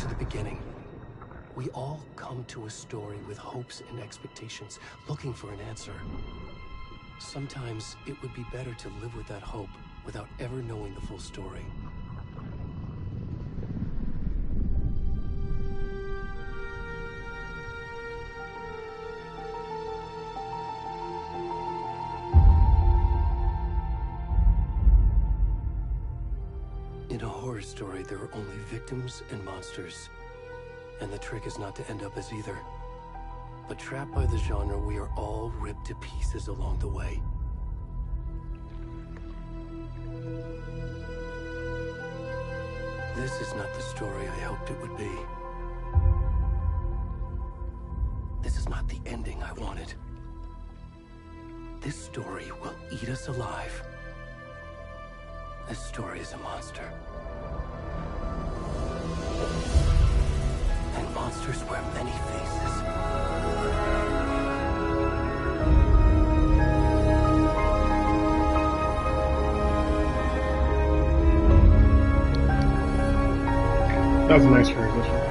to the beginning. We all come to a story with hopes and expectations, looking for an answer. Sometimes it would be better to live with that hope without ever knowing the full story. In a horror story, there are only victims and monsters. And the trick is not to end up as either. But trapped by the genre, we are all ripped to pieces along the way. This is not the story I hoped it would be. This is not the ending I wanted. This story will eat us alive. This story is a monster. And monsters wear many faces. That was a nice transition.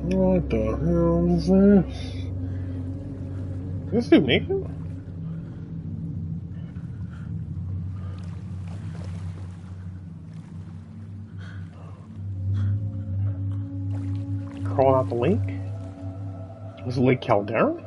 What the hell is this? Is this dude naked? Crawling out the lake? Was it Lake Caldera?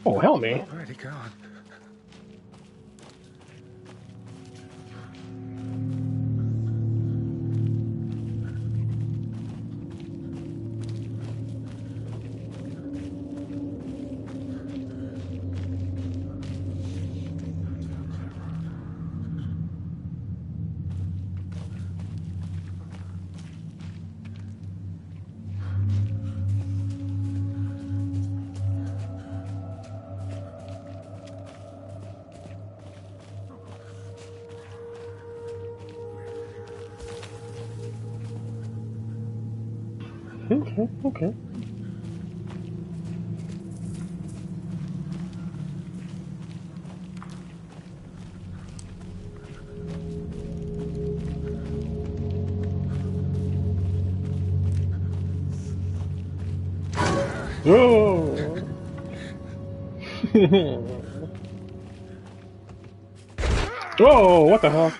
Oh, help me. Already gone. Okay, okay. Oh! Oh, what the hell?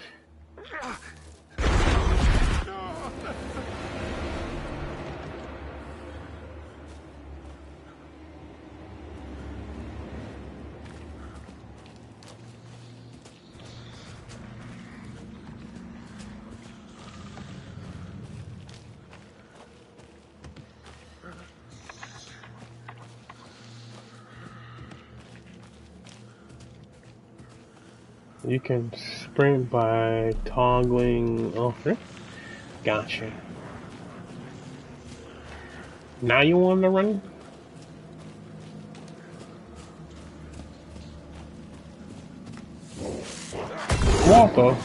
You can sprint by toggling. Okay. Gotcha. Now you want to run? What the?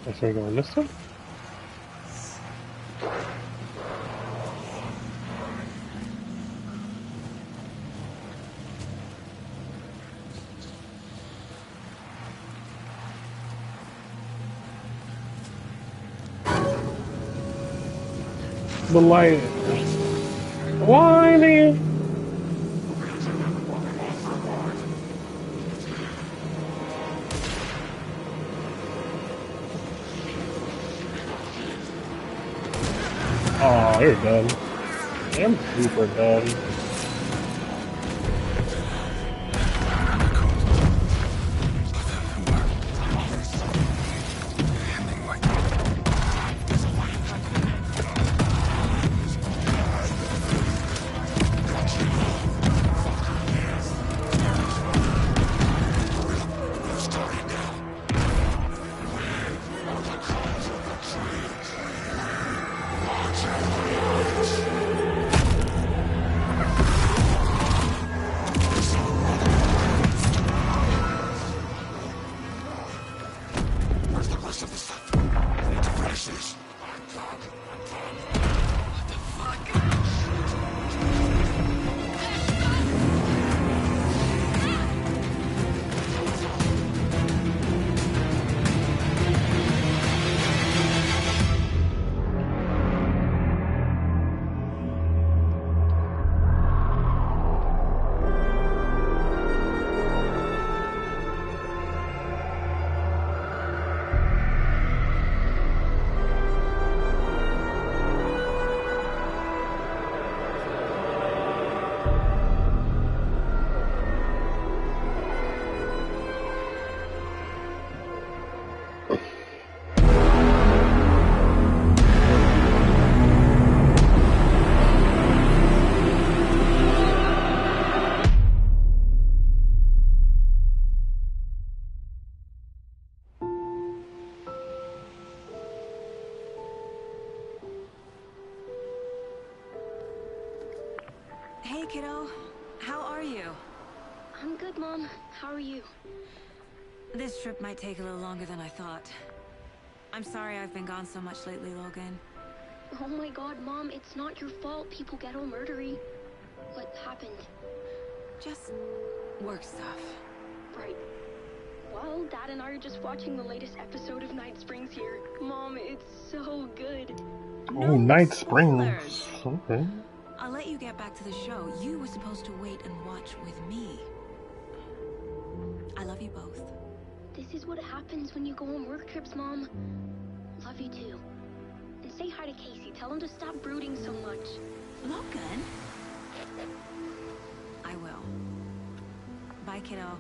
That's where we're going this time? The light. Why, nigga? Oh, you're done. I'm super done. Hey, kiddo. How are you? I'm good, Mom. How are you? This trip might take a little longer than I thought. I'm sorry I've been gone so much lately, Logan. Oh my god, Mom, it's not your fault people get all murdery. What happened? Just work stuff. Right. Well, Dad and I are just watching the latest episode of Night Springs here. Mom, it's so good. Oh, Night Springs. Okay. I'll let you get back to the show. You were supposed to wait and watch with me. I love you both. This is what happens when you go on work trips, Mom. Love you too. And say hi to Casey. Tell him to stop brooding so much. Logan? I will. Bye, kiddo.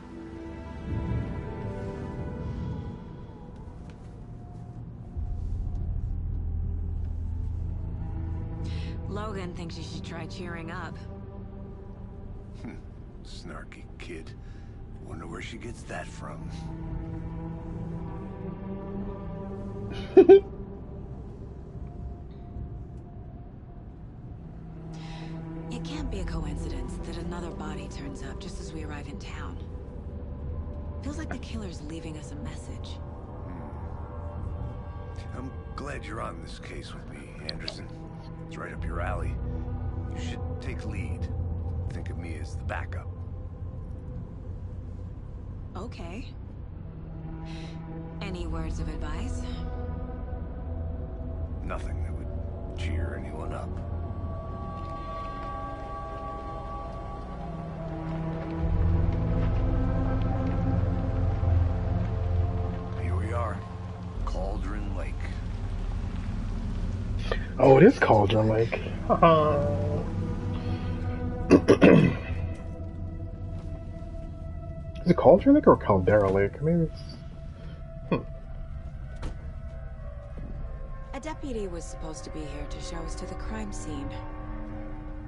Logan thinks you should try cheering up. Snarky kid. Wonder where she gets that from. It can't be a coincidence that another body turns up just as we arrive in town. Feels like the killer's leaving us a message. I'm glad you're on this case with me, Anderson. It's right up your alley. You should take lead. Think of me as the backup. Okay. Any words of advice? Nothing that would cheer anyone up. Here we are. Cauldron Lake. Oh, it is Cauldron Lake. Is it Cauldron Lake or Caldera Lake? Maybe it's... A deputy was supposed to be here to show us to the crime scene.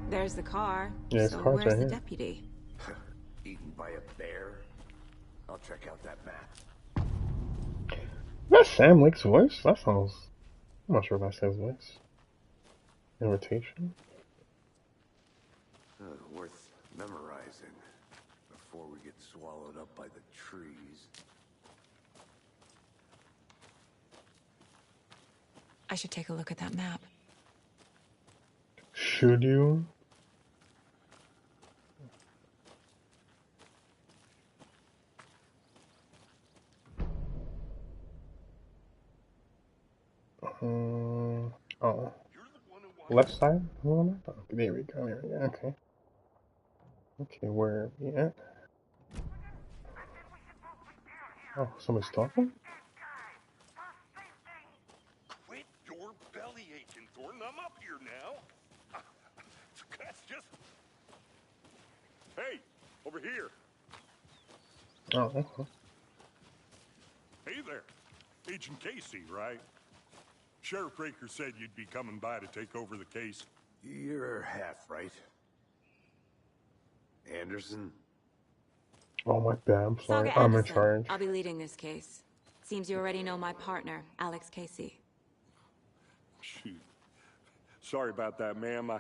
There's the car. Yeah, so car's where's right the here. deputy? Eaten by a bear? I'll check out that map. Is that Sam Lake's voice? That sounds... I'm not sure if that's his voice. Invitation? Worth memorizing before we get swallowed up by the trees. I should take a look at that map. Should you? Oh. Left side? Oh, there we go, there we go, okay. Okay, where are we at? Oh, somebody's talking? Quit your belly aching, Thornton. I'm up here now. That's just... Hey, over here. Oh, okay. Hey there. Agent Casey, right? Sheriff Breaker said you'd be coming by to take over the case. You're half right. Anderson? Oh, my bad, I'm sorry. Saga I'm in Anderson. charge. I'll be leading this case. Seems you already know my partner, Alex Casey. Shoot. Sorry about that, ma'am.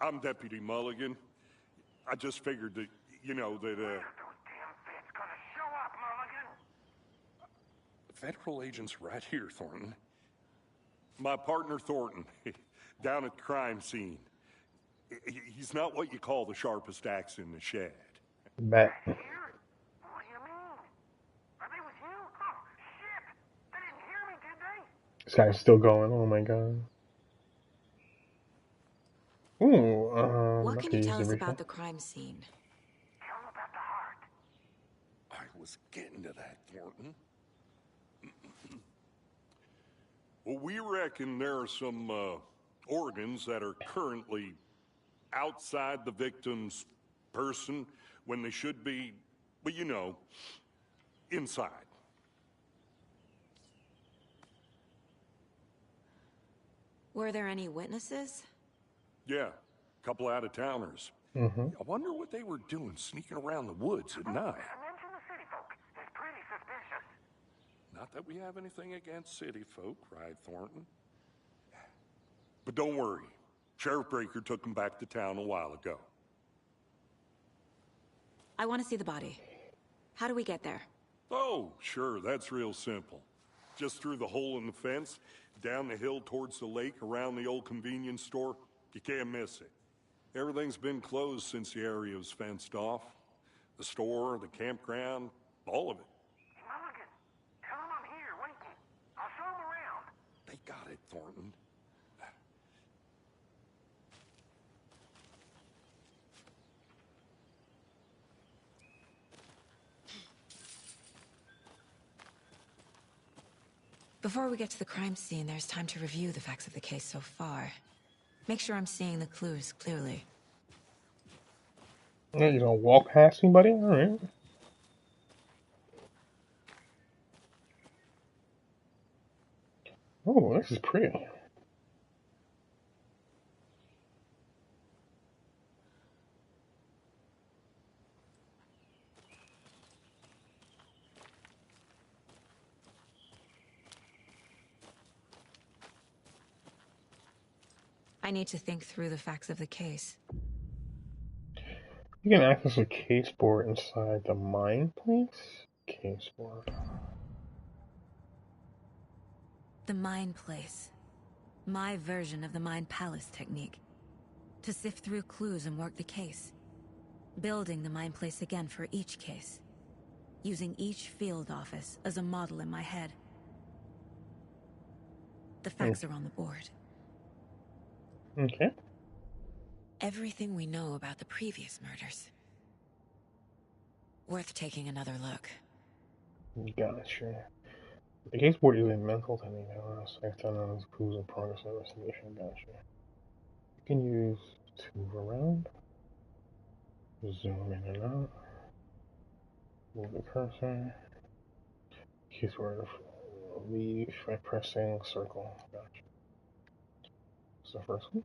I'm Deputy Mulligan. I just figured that, you know, that, Federal agents right here, Thornton. My partner, Thornton, down at the crime scene. He's not what you call the sharpest axe in the shed. Bet. What do you mean? Are they with you? Oh, shit! They didn't hear me, did they? This guy's still going, oh my god. Ooh, What can you tell us everything. about the crime scene? Tell them about the heart. I was getting to that, Thornton. Well, we reckon there are some organs that are currently outside the victim's person when they should be, well, you know, inside. Were there any witnesses? Yeah, a couple out-of-towners. Mm-hmm. I wonder what they were doing sneaking around the woods at night. Mention the city folk. It's pretty suspicious. Not that we have anything against city folk, right, Thornton? But don't worry. Sheriff Breaker took them back to town a while ago. I want to see the body. How do we get there? Oh, sure, that's real simple. Just through the hole in the fence, down the hill towards the lake, around the old convenience store. You can't miss it. Everything's been closed since the area was fenced off. The store, the campground, all of it. Mulligan, tell them I'm here, waiting. I'll show them around. They got it, Thornton. Before we get to the crime scene, there's time to review the facts of the case so far. Make sure I'm seeing the clues clearly. Yeah, you gonna walk past me, buddy? Alright. Oh, this is pretty. I need to think through the facts of the case. You can access a case board inside the mine place? Case board. The Mine Place. My version of the Mine Palace technique. To sift through clues and work the case. Building the Mine Place again for each case. Using each field office as a model in my head. The facts are on the board. Okay. Everything we know about the previous murders. Worth taking another look. Gotcha. The case board is a mental technique that allows us to analyze clues in progress of investigation. Gotcha. You can use to move around, zoom in and out, move the cursor, case board leave by pressing circle. Gotcha. What's the first one?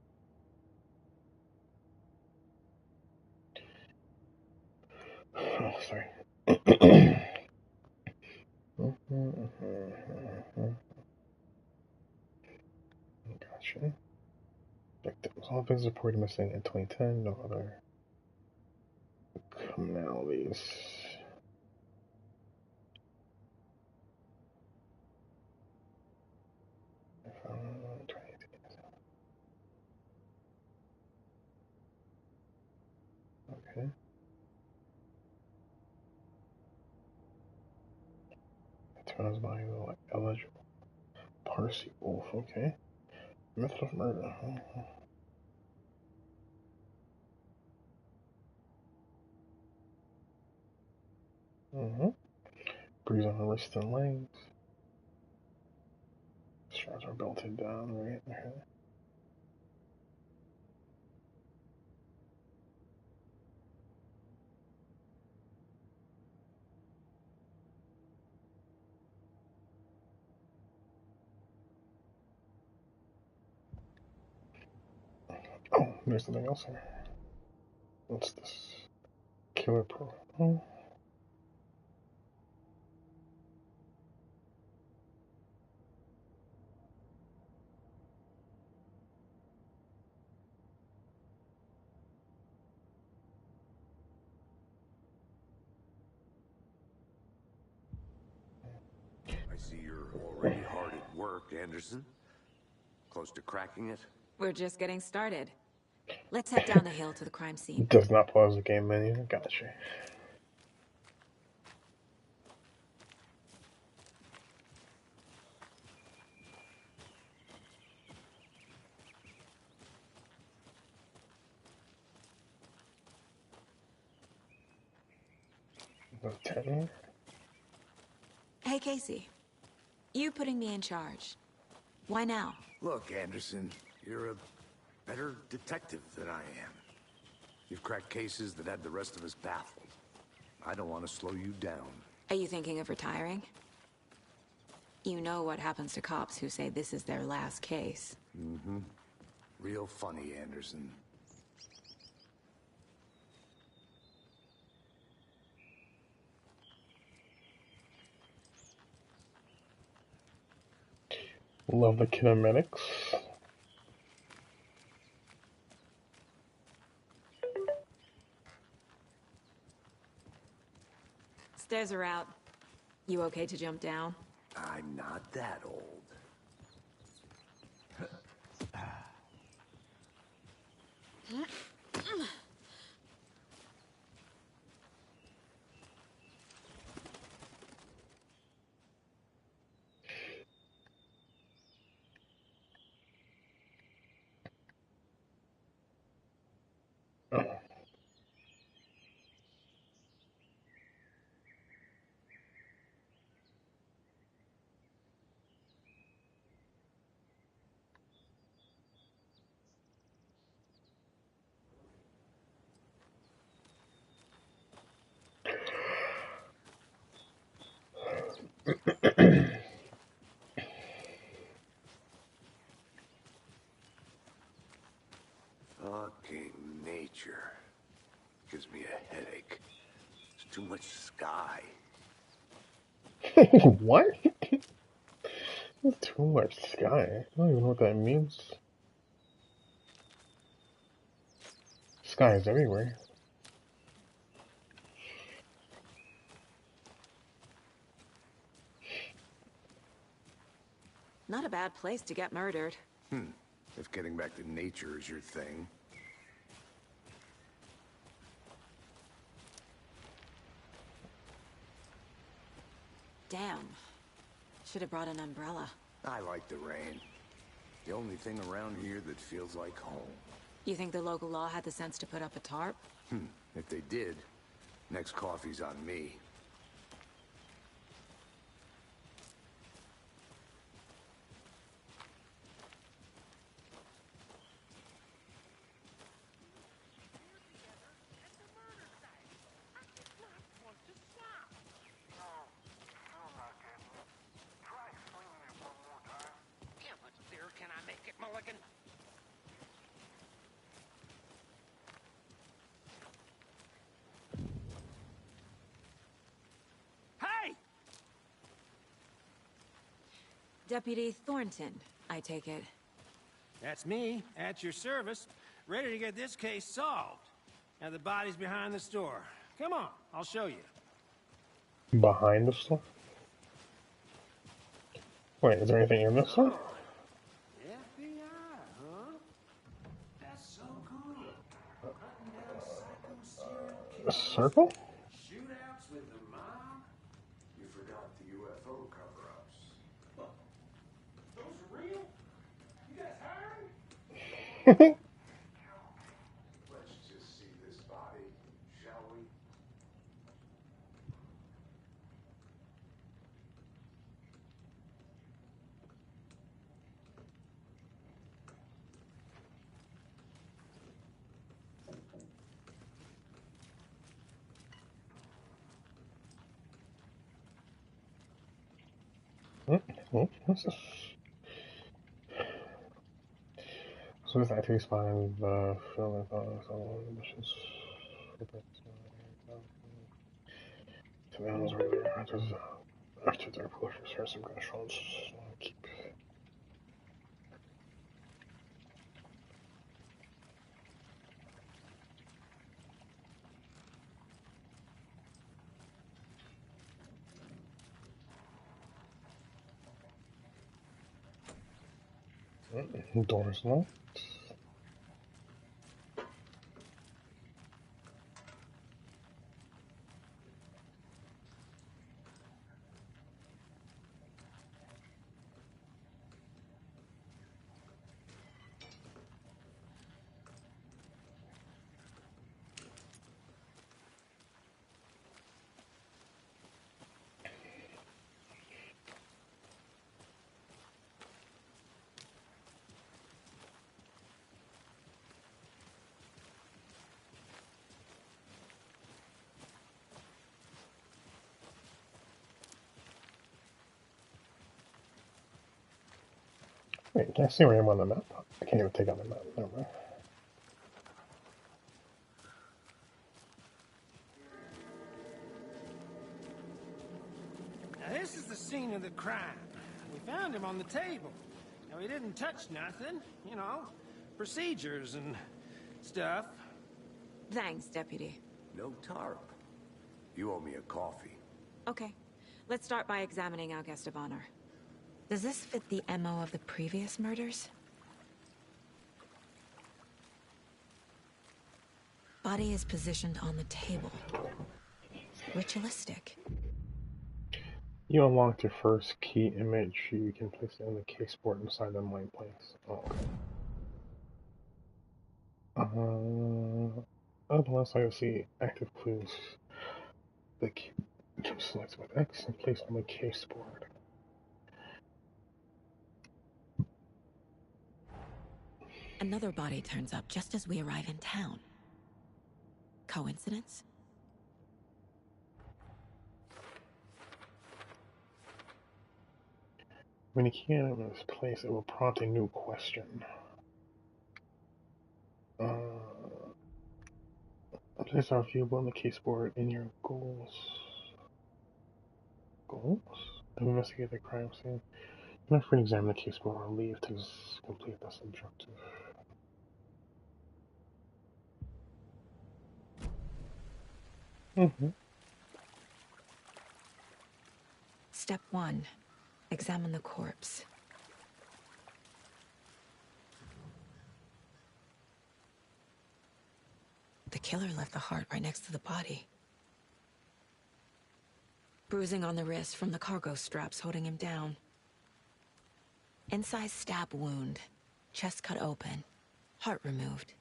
Oh, sorry. Gotcha. Victims. All victims reported missing in 2010. No other criminalities. Okay. Turns by eligible. Parsi Wolf, okay. Method of murder. Bruise on her wrist and legs. Straps are belted down, right? Okay. Oh, there's something else here. What's this? Killer Pro. Oh. I see you're already hard at work, Anderson. Close to cracking it? We're just getting started. Let's head down the hill to the crime scene. Does not pause the game menu. Gotcha. Lieutenant? Hey, Casey. You putting me in charge. Why now? Look, Anderson, you're a better detective than I am. You've cracked cases that had the rest of us baffled. I don't want to slow you down. Are you thinking of retiring? You know what happens to cops who say this is their last case. Mm-hmm. Real funny, Anderson. Love the kinematics. Stairs are out. You okay to jump down? I'm not that old. Oh. Fucking nature. Gives me a headache. There's too much sky. What? Too much sky. I don't even know what that means. Sky is everywhere. Not a bad place to get murdered. If getting back to nature is your thing. Damn. Should have brought an umbrella. I like the rain. The only thing around here that feels like home. You think the local law had the sense to put up a tarp? If they did, next coffee's on me. Mulligan. Hey! Deputy Thornton, I take it. That's me, at your service, ready to get this case solved. Now the body's behind the store. Come on, I'll show you. Behind the store? Wait, is there anything in this store? FBI, huh? That's so cool. Hunting down psycho serial A circle? Shootouts with the mob? You forgot the UFO cover-ups. Those are real? You guys hiring? Let's just see this body, shall we? What's this? So this activity find the film missions. To the animals right there. After their pushers, here's some gunshots. Keep. Doors locked. Wait, can I see where I am on the map? I can't even take out the map. Never mind. Now this is the scene of the crime. We found him on the table. Now he didn't touch nothing, you know, procedures and stuff. Thanks, Deputy. No tarp. You owe me a coffee. Okay, let's start by examining our guest of honor. Does this fit the MO of the previous murders? Body is positioned on the table. Ritualistic. You unlocked your first key image. You can place it in the case board inside the mind place. Oh, okay. Otherwise, I see active clues. The key select with X and place on the case board. Another body turns up just as we arrive in town. Coincidence? When a key item is placed, it will prompt a new question. Place are viewable on the case board in your goals. Goals? Investigate the crime scene. Not for examine the case board or leave to complete this objective. Step 1. Examine the corpse. The killer left the heart right next to the body. Bruising on the wrist from the cargo straps holding him down. Incised stab wound. Chest cut open. Heart removed.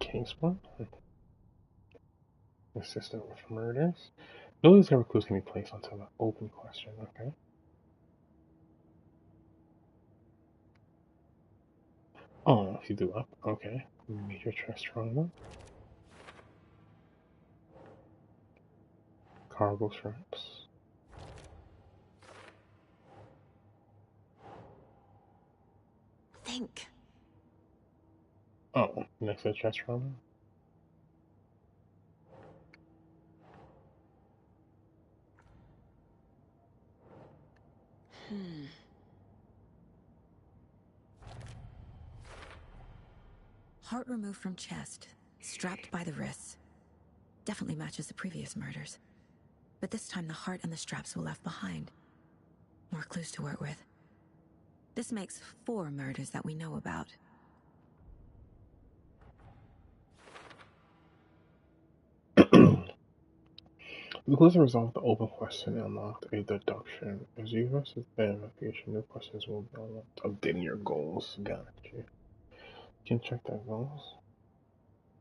Case one. Assistant with murders. No discovered clues can be placed onto the open question. Okay. Oh, if you do up. Okay. Major chest trauma. Cargo straps. Think. Oh, next to chest trauma. Heart removed from chest, strapped by the wrists. Definitely matches the previous murders. But this time the heart and the straps were left behind. More clues to work with. This makes 4 murders that we know about. Because the result of the open question unlocked a deduction. As you versus identification, new questions will be unlocked. Updating your goals. Got you. You can check that goals.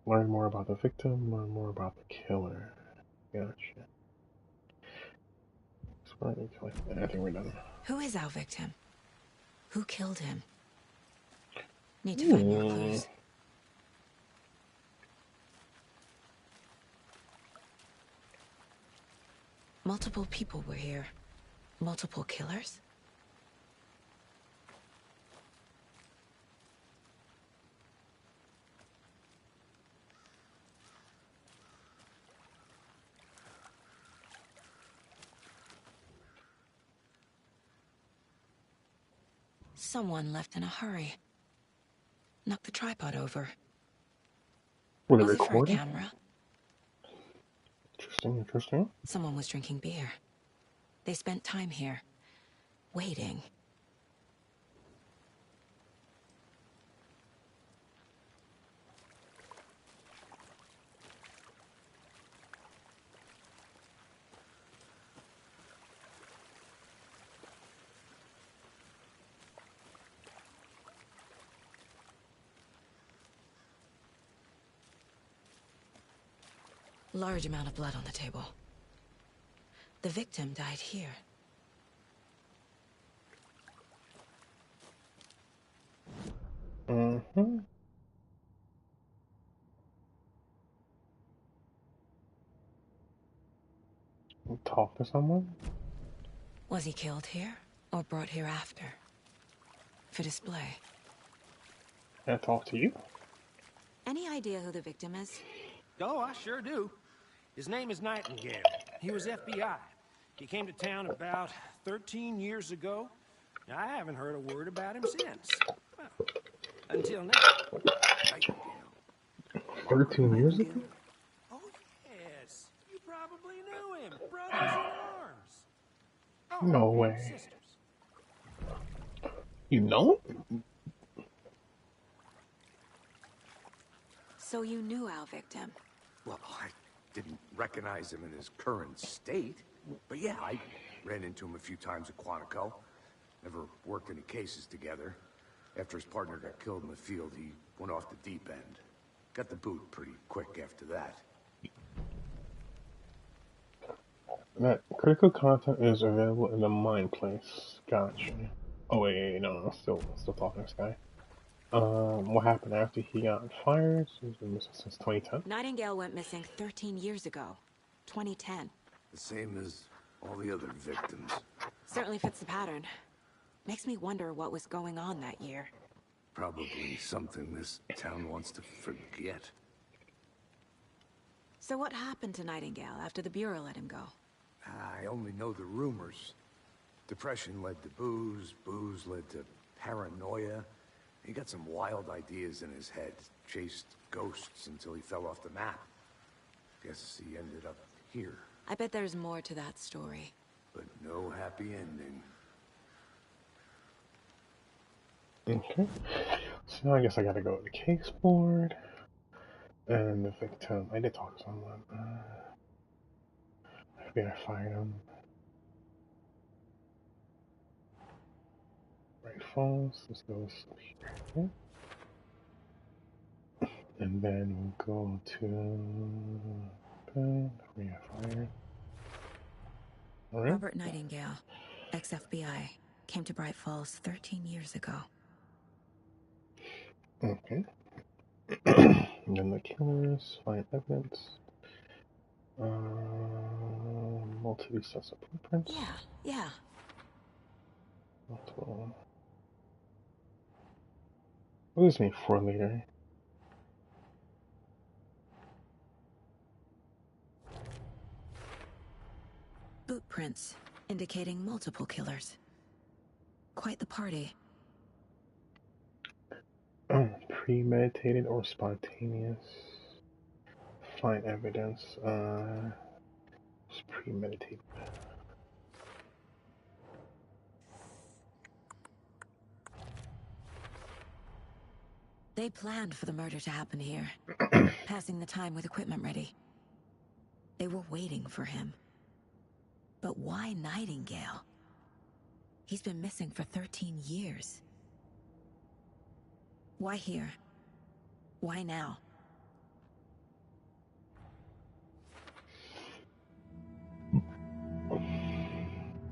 Learn more about the victim, learn more about the killer. Gotcha. I think we're done. Who is our victim? Who killed him? Need to find more clues. Multiple people were here. Multiple killers? Someone left in a hurry. Knocked the tripod over. Were they Was it for a recording? camera? Interesting. Someone was drinking beer. They spent time here, waiting. Large amount of blood on the table. The victim died here. Mm-hmm. Talk to someone? Was he killed here or brought here after? For display. Can I talk to you? Any idea who the victim is? Oh, I sure do. His name is Nightingale. He was FBI. He came to town about 13 years ago. Now, I haven't heard a word about him since. Well, until now. Nightingale. 13 years ago? Oh, yes. You probably knew him. Brothers in arms. Oh, No and way. sisters. You know? So you knew our victim? Well, I didn't recognize him in his current state. But yeah, I ran into him a few times at Quantico. Never worked any cases together. After his partner got killed in the field, he went off the deep end. Got the boot pretty quick after that. That critical content is available in the Mind Place. Gotcha. Oh wait, no, still talking to this guy. What happened after he got fired? He's been missing since 2010. Nightingale went missing 13 years ago. 2010. The same as all the other victims. Certainly fits the pattern. Makes me wonder what was going on that year. Probably something this town wants to forget. So what happened to Nightingale after the Bureau let him go? I only know the rumors. Depression led to booze, booze led to paranoia. He got some wild ideas in his head, chased ghosts until he fell off the map. Guess he ended up here. I bet there's more to that story. But no happy ending. Okay. So now I guess I gotta go to the case board. And the victim. I did talk to someone. Maybe I fired him. Right, false. This goes here. Okay. And then we'll go to Ben. We got fired. Alright. Robert Nightingale, ex-FBI, came to Bright Falls 13 years ago. Okay. And then the killers, find evidence. Multiple sets of blueprints. Yeah. Multiple. What does this mean for later? Boot prints, indicating multiple killers. Quite the party. Premeditated or spontaneous. Find evidence. was premeditated. They planned for the murder to happen here, passing the time with equipment ready. They were waiting for him. But why Nightingale? He's been missing for 13 years. Why here? Why now?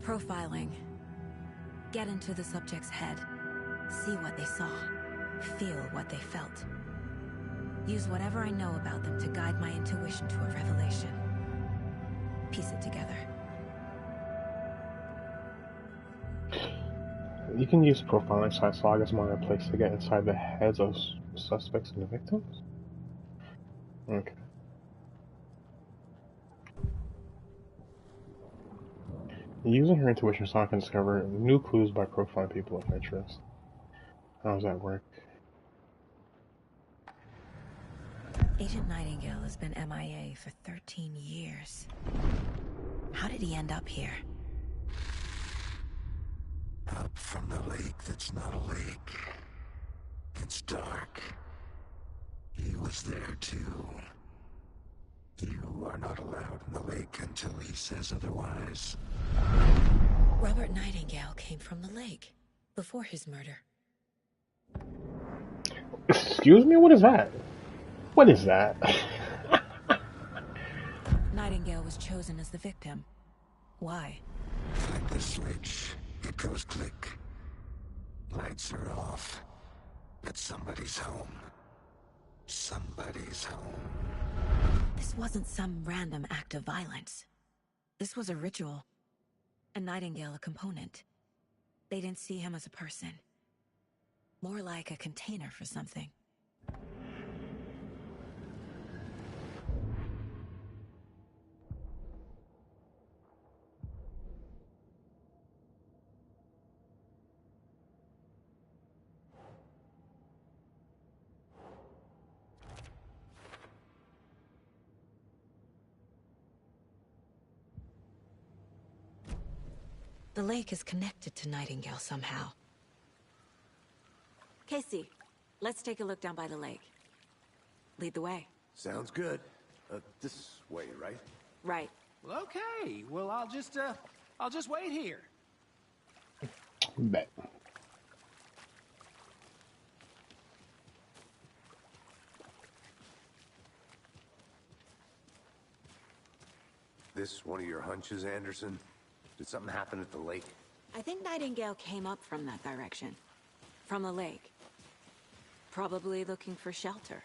Profiling. Get into the subject's head. See what they saw. Feel what they felt. Use whatever I know about them to guide my intuition to a revelation. Piece it together. You can use profiling Saga's marketplace to get inside the heads of suspects and victims? Okay. Using her intuition, Saga can discover new clues by profiling people of interest. How does that work? Agent Nightingale has been MIA for 13 years. How did he end up here? Up from the lake that's not a lake. It's dark. He was there too. You are not allowed in the lake until he says otherwise. Robert Nightingale came from the lake before his murder. Excuse me? What is that? What is that? Nightingale was chosen as the victim. Why? Like the switch, it goes click. Lights are off. But somebody's home. Somebody's home. This wasn't some random act of violence. This was a ritual. And Nightingale a component. They didn't see him as a person. More like a container for something. The lake is connected to Nightingale somehow. Casey, let's take a look down by the lake. Lead the way. Sounds good. This way, right? Right. Well, okay. Well, I'll just wait here. Bet. This one of your hunches, Anderson? Did something happen at the lake? I think Nightingale came up from that direction. From the lake. Probably looking for shelter.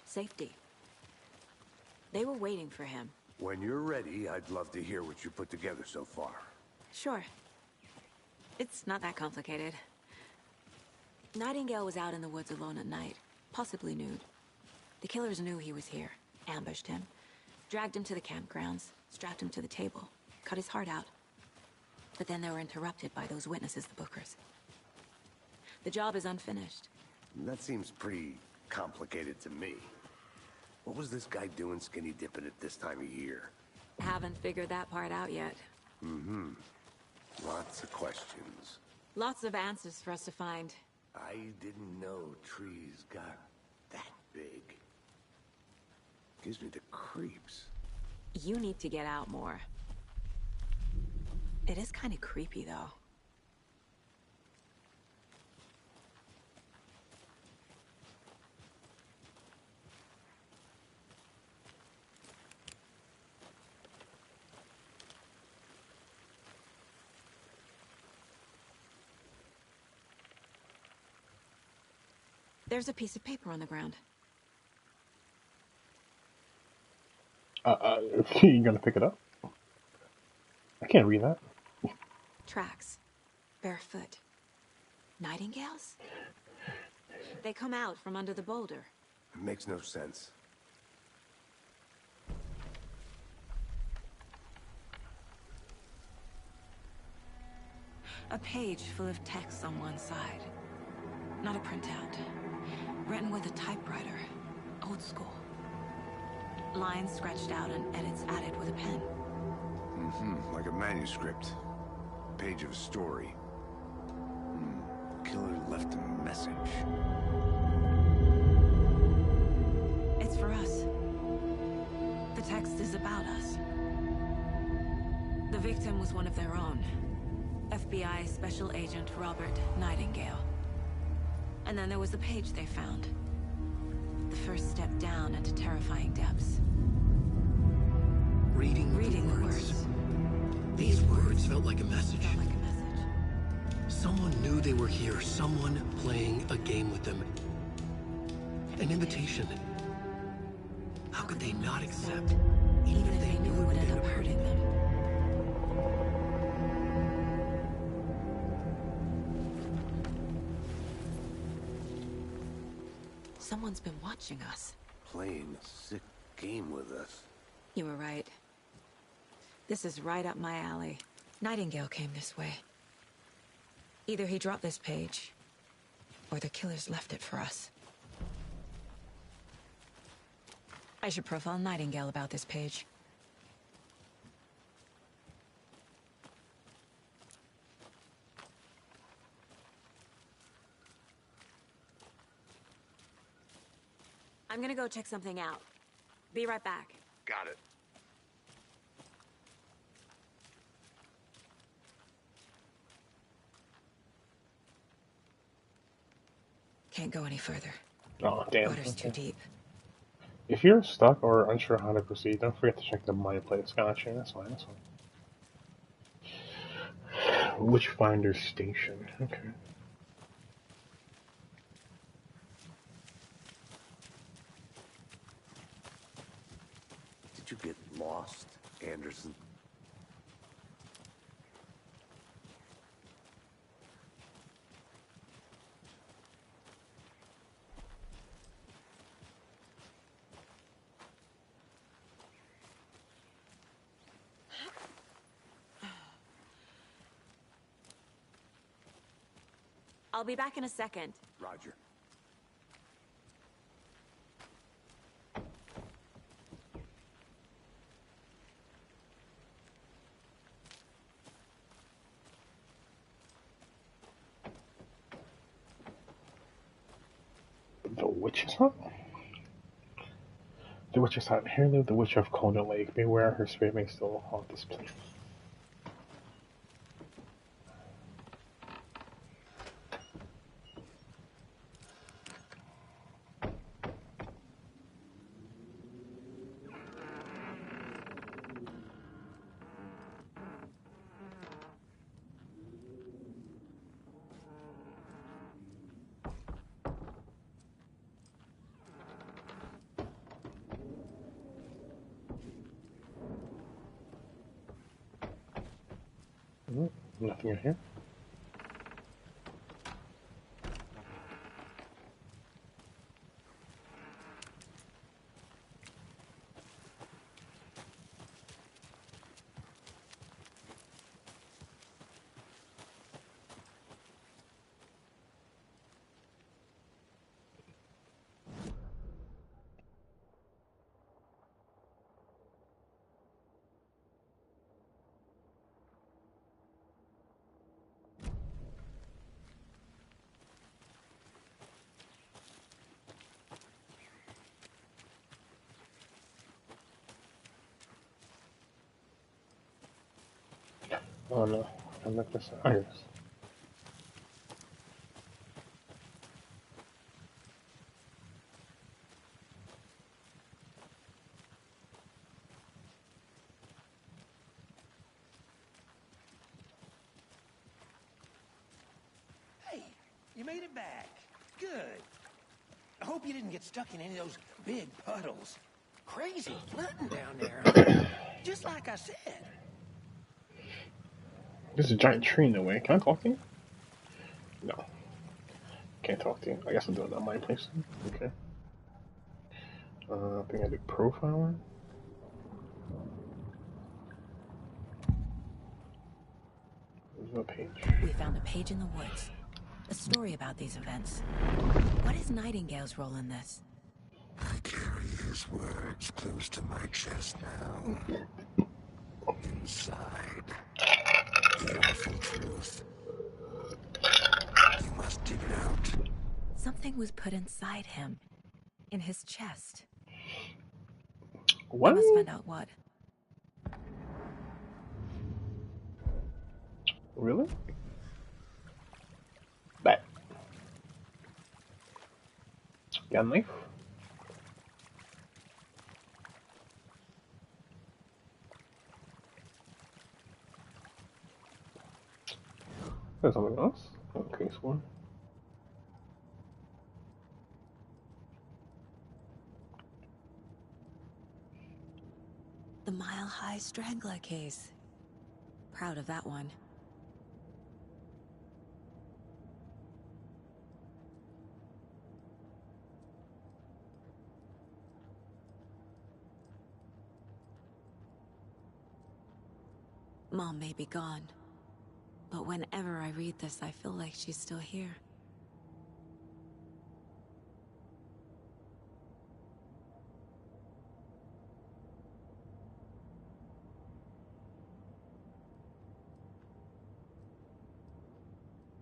Safety. They were waiting for him. When you're ready, I'd love to hear what you put together so far. Sure. It's not that complicated. Nightingale was out in the woods alone at night, possibly nude. The killers knew he was here, ambushed him, dragged him to the campgrounds, strapped him to the table, cut his heart out. But then they were interrupted by those witnesses, the Bookers. The job is unfinished. That seems pretty complicated to me. What was this guy doing skinny dipping at this time of year? Haven't figured that part out yet. Mm-hmm. Lots of questions. Lots of answers for us to find. I didn't know trees got that big. Gives me the creeps. You need to get out more. It is kind of creepy, though. There's a piece of paper on the ground. You gonna pick it up? I can't read that. Tracks. Barefoot. Nightingales? They come out from under the boulder. It makes no sense. A page full of text on one side. Not a printout. Written with a typewriter. Old school. Lines scratched out and edits added with a pen. Like a manuscript. Page of a story. Killer left a message. It's for us. The text is about us. The victim was one of their own. FBI Special Agent Robert Nightingale. And then there was the page they found. The first step down into terrifying depths. Reading the words. These words felt like a message. Someone knew they were here. Someone playing a game with them. An invitation. How could they not accept? Even if they knew it would end up hurting them. Someone's been watching us. Playing a sick game with us. You were right. This is right up my alley. Nightingale came this way. Either he dropped this page, or the killers left it for us. I should profile Nightingale about this page. I'm gonna go check something out. Be right back. Got it. Can't go any further. Oh, damn. Water's too deep. If you're stuck or unsure how to proceed, don't forget to check the My Place. Gotcha, that's fine, that's fine. Witchfinder Station, okay. Did you get lost, Anderson? I'll be back in a second. Roger. The Witch's Hut? The Witch's Hut. Here lived the Witch of Coldon Lake. Beware, her spirit may still haunt this place. Nothing in here. Oh no, I look this up. Oh, yes. Hey, you made it back. Good. I hope you didn't get stuck in any of those big puddles. Crazy flooding down there. Just like I said. There's a giant tree in the way. Can I talk to you? No. Can't talk to you. I guess I'll do it on My Place. Okay. I think I did profiling. There's a page. We found a page in the woods. A story about these events. What is Nightingale's role in this? I carry his words close to my chest now. inside. The awful truth. You must dig it out. Something was put inside him. In his chest. What? I must find out what. Really? That. Got a knife? There's something else? Okay, one. The Mile High Strangler case. Proud of that one. Mom may be gone, but whenever I read this, I feel like she's still here.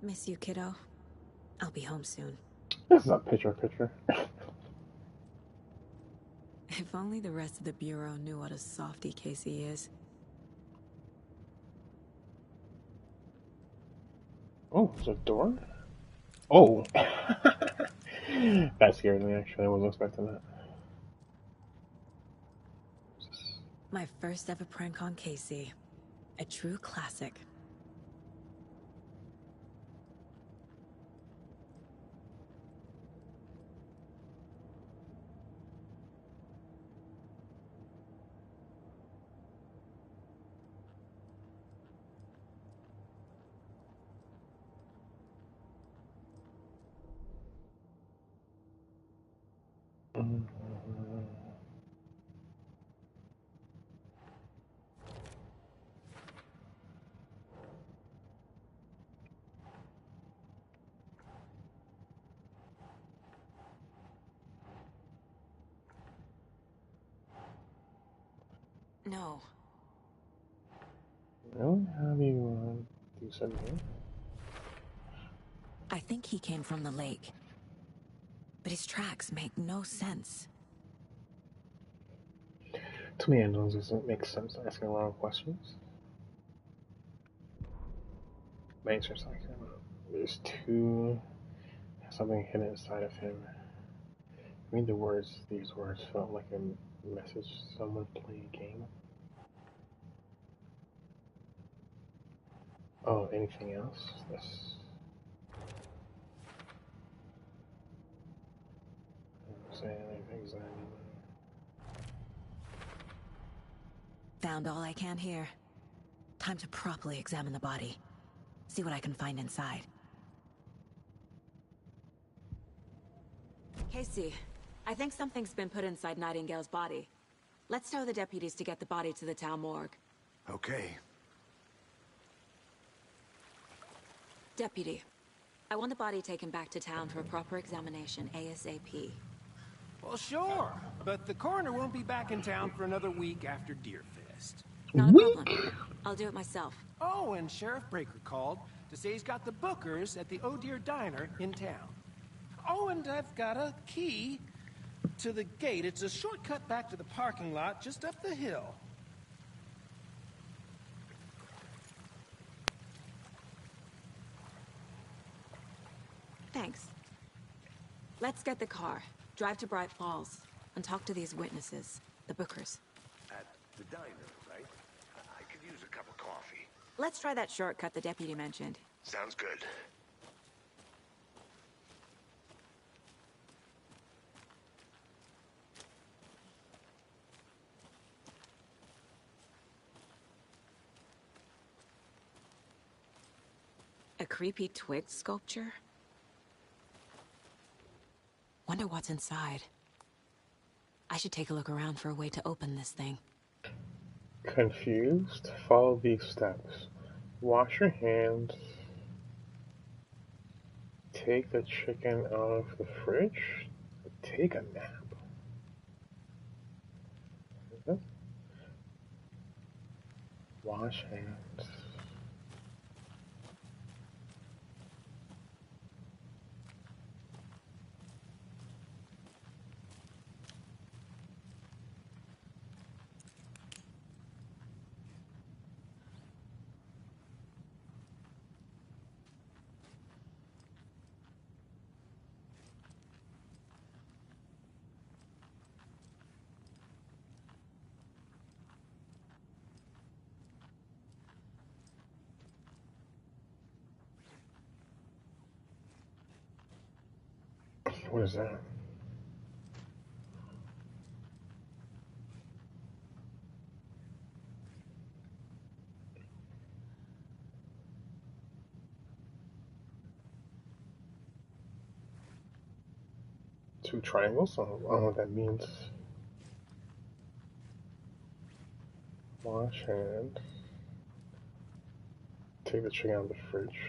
Miss you, kiddo. I'll be home soon. This is a picture. If only the rest of the Bureau knew what a softy Casey is. Oh, there's a door? Oh! That scared me, actually. I wasn't expecting that. My first ever prank on Casey. A true classic. No. Really? How do you do something? I think he came from the lake. But his tracks make no sense. To me, it doesn't make sense asking a lot of questions. My answer's like, there's something hidden inside of him. Read the words, these words felt like a message someone playing a game. Oh, anything else? This. Say anything exactly. Found all I can here. Time to properly examine the body. See what I can find inside. Casey, I think something's been put inside Nightingale's body. Let's tell the deputies to get the body to the town morgue. Okay. Deputy, I want the body taken back to town for a proper examination ASAP. Well, sure, but the coroner won't be back in town for another week after Deerfest. Not a problem. I'll do it myself. Oh, and Sheriff Breaker called to say he's got the Bookers at the Oh Dear Diner in town. Oh, and I've got a key to the gate. It's a shortcut back to the parking lot just up the hill. Thanks. Let's get the car, drive to Bright Falls, and talk to these witnesses, the Bookers. At the diner, right? I could use a cup of coffee. Let's try that shortcut the deputy mentioned. Sounds good. A creepy twig sculpture? Wonder what's inside. I should take a look around for a way to open this thing. Confused? Follow these steps. Wash your hands. Take the chicken out of the fridge. Take a nap. Wash hands. What is that? Two triangles? I don't know what that means. Wash hands. Take the chicken out of the fridge.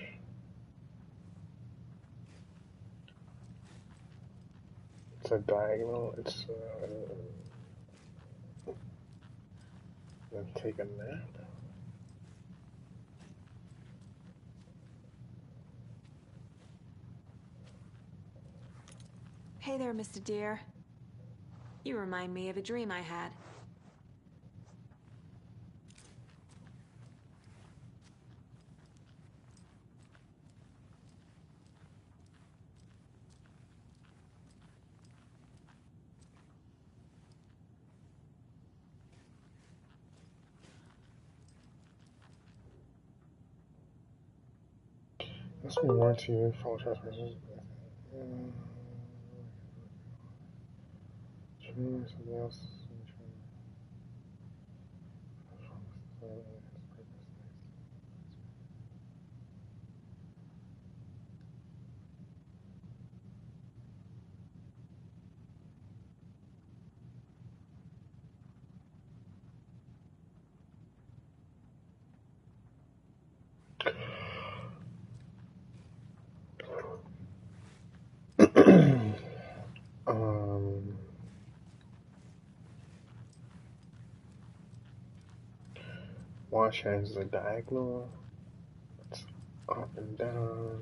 It's a diagonal. It's then take a nap. Hey there, Mr. Deer. You remind me of a dream I had. Let's be warranty you. Follow trespassers. Something else. Wash hands is a diagonal. It's up and down,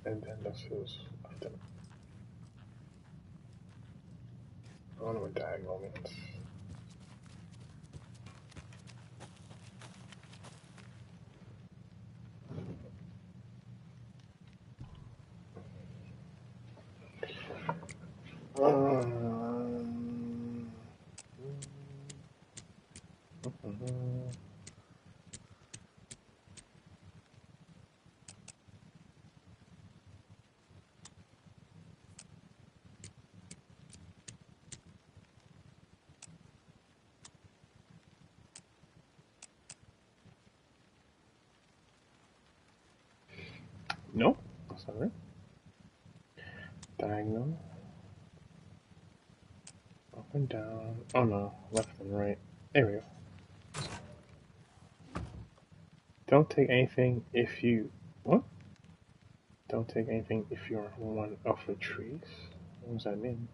and then this is left and I don't know what diagonal means. Nope, that's not right. Diagonal. Up and down. Oh no, left and right. There we go. Don't take anything if you... What? Don't take anything if you're one of the trees? What does that mean?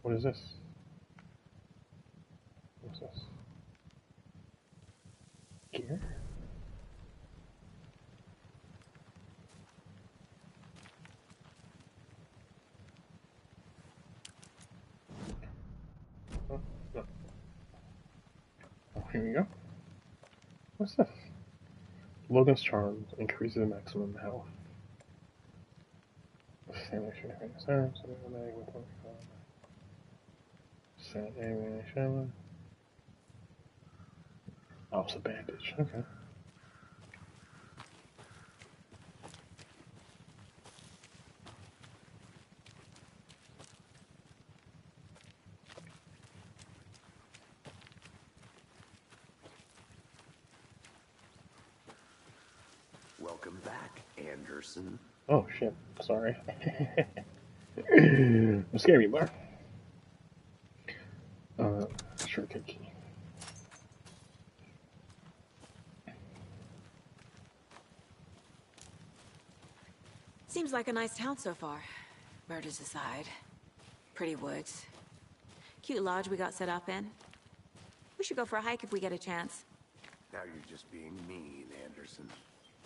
What is this? What's this? Gear? Oh, no. Oh, here we go. What's this? Logan's Charms increases the maximum health. Oh, it's a bandage. Okay. Welcome back, Anderson. Oh shit, sorry. You scared me, Bar. Shortcut key. Seems like a nice town so far. Murders aside. Pretty woods. Cute lodge we got set up in. We should go for a hike if we get a chance. Now you're just being mean, Anderson.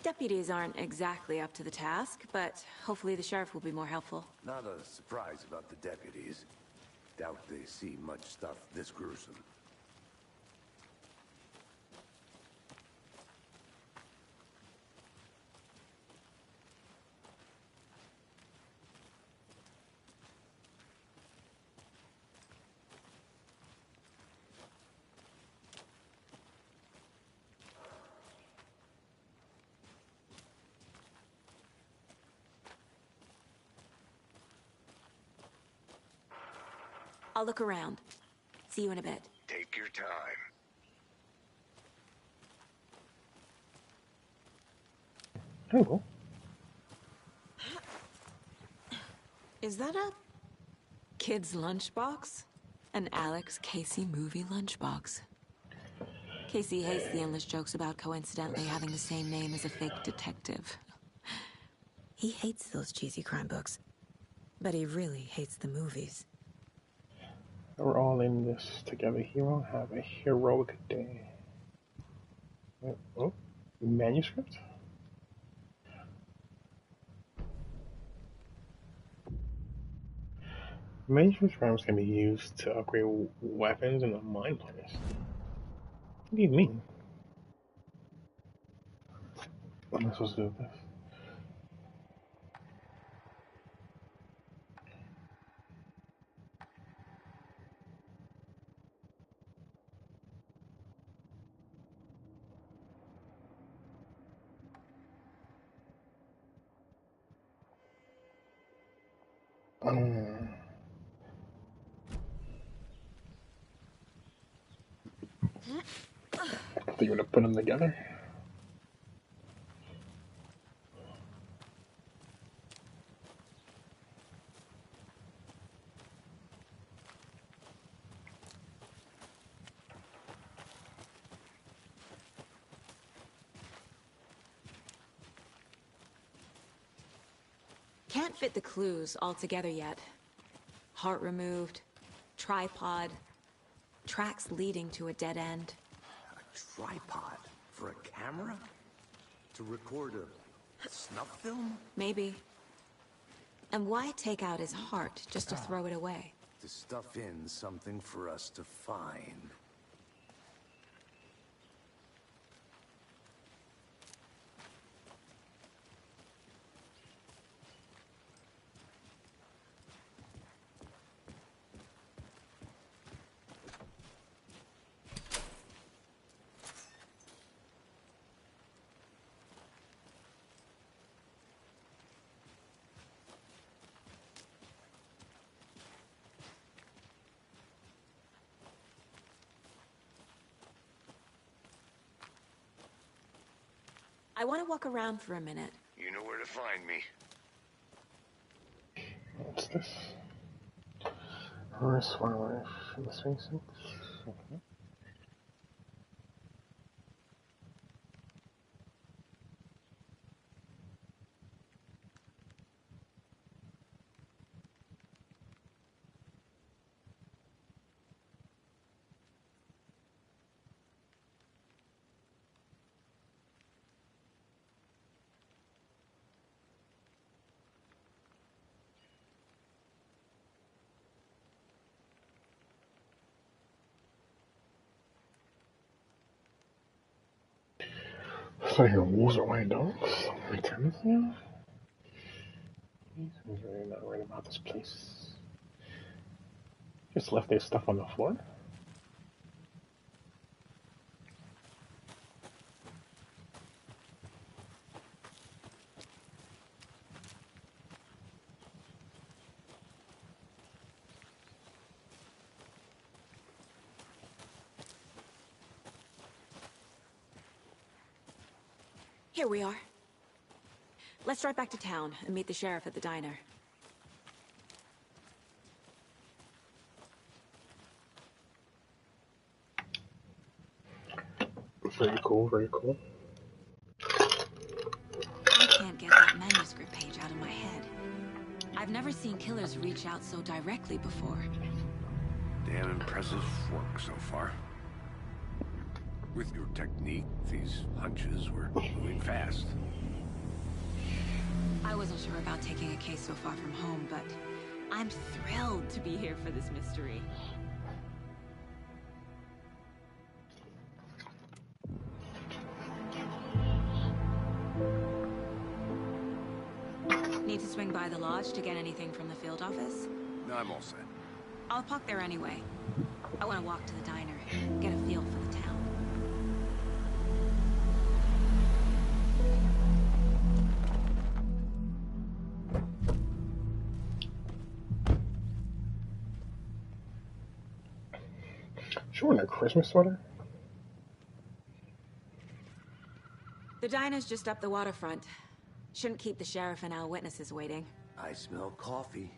Deputies aren't exactly up to the task, but hopefully the sheriff will be more helpful. Not a surprise about the deputies. Doubt they see much stuff this gruesome. I'll look around. See you in a bit. Take your time. Hello. Is that a kid's lunchbox? An Alex Casey movie lunchbox. Casey hates the endless jokes about coincidentally having the same name as a fake detective. He hates those cheesy crime books, but he really hates the movies. We're all in this together. Hero, have a heroic day. Oh, manuscript? Manuscript frames can be used to upgrade weapons in the Mind Palace. What do you mean? What am I supposed to do with this? I think you're gonna put them together. Can't fit the clues all together yet. Heart removed, tripod, tracks leading to a dead end. A tripod? For a camera? To record a snuff film? Maybe. And why take out his heart just to throw it away? To stuff in something for us to find. I want to walk around for a minute. You know where to find me. What's this? Where's Wildlife in the spacesuit? Okay. So your wolves are white dogs? Like tennis now? He's really not right about this place. Just left their stuff on the floor? Here we are. Let's drive back to town and meet the sheriff at the diner. Very cool, very cool. I can't get that manuscript page out of my head. I've never seen killers reach out so directly before. Damn impressive work so far. With your technique, these hunches were moving fast. I wasn't sure about taking a case so far from home, but I'm thrilled to be here for this mystery. Need to swing by the lodge to get anything from the field office? No, I'm all set. I'll park there anyway. I want to walk to the diner, get a feel for the town. She wearing a Christmas sweater? The diner's just up the waterfront. Shouldn't keep the sheriff and our witnesses waiting. I smell coffee.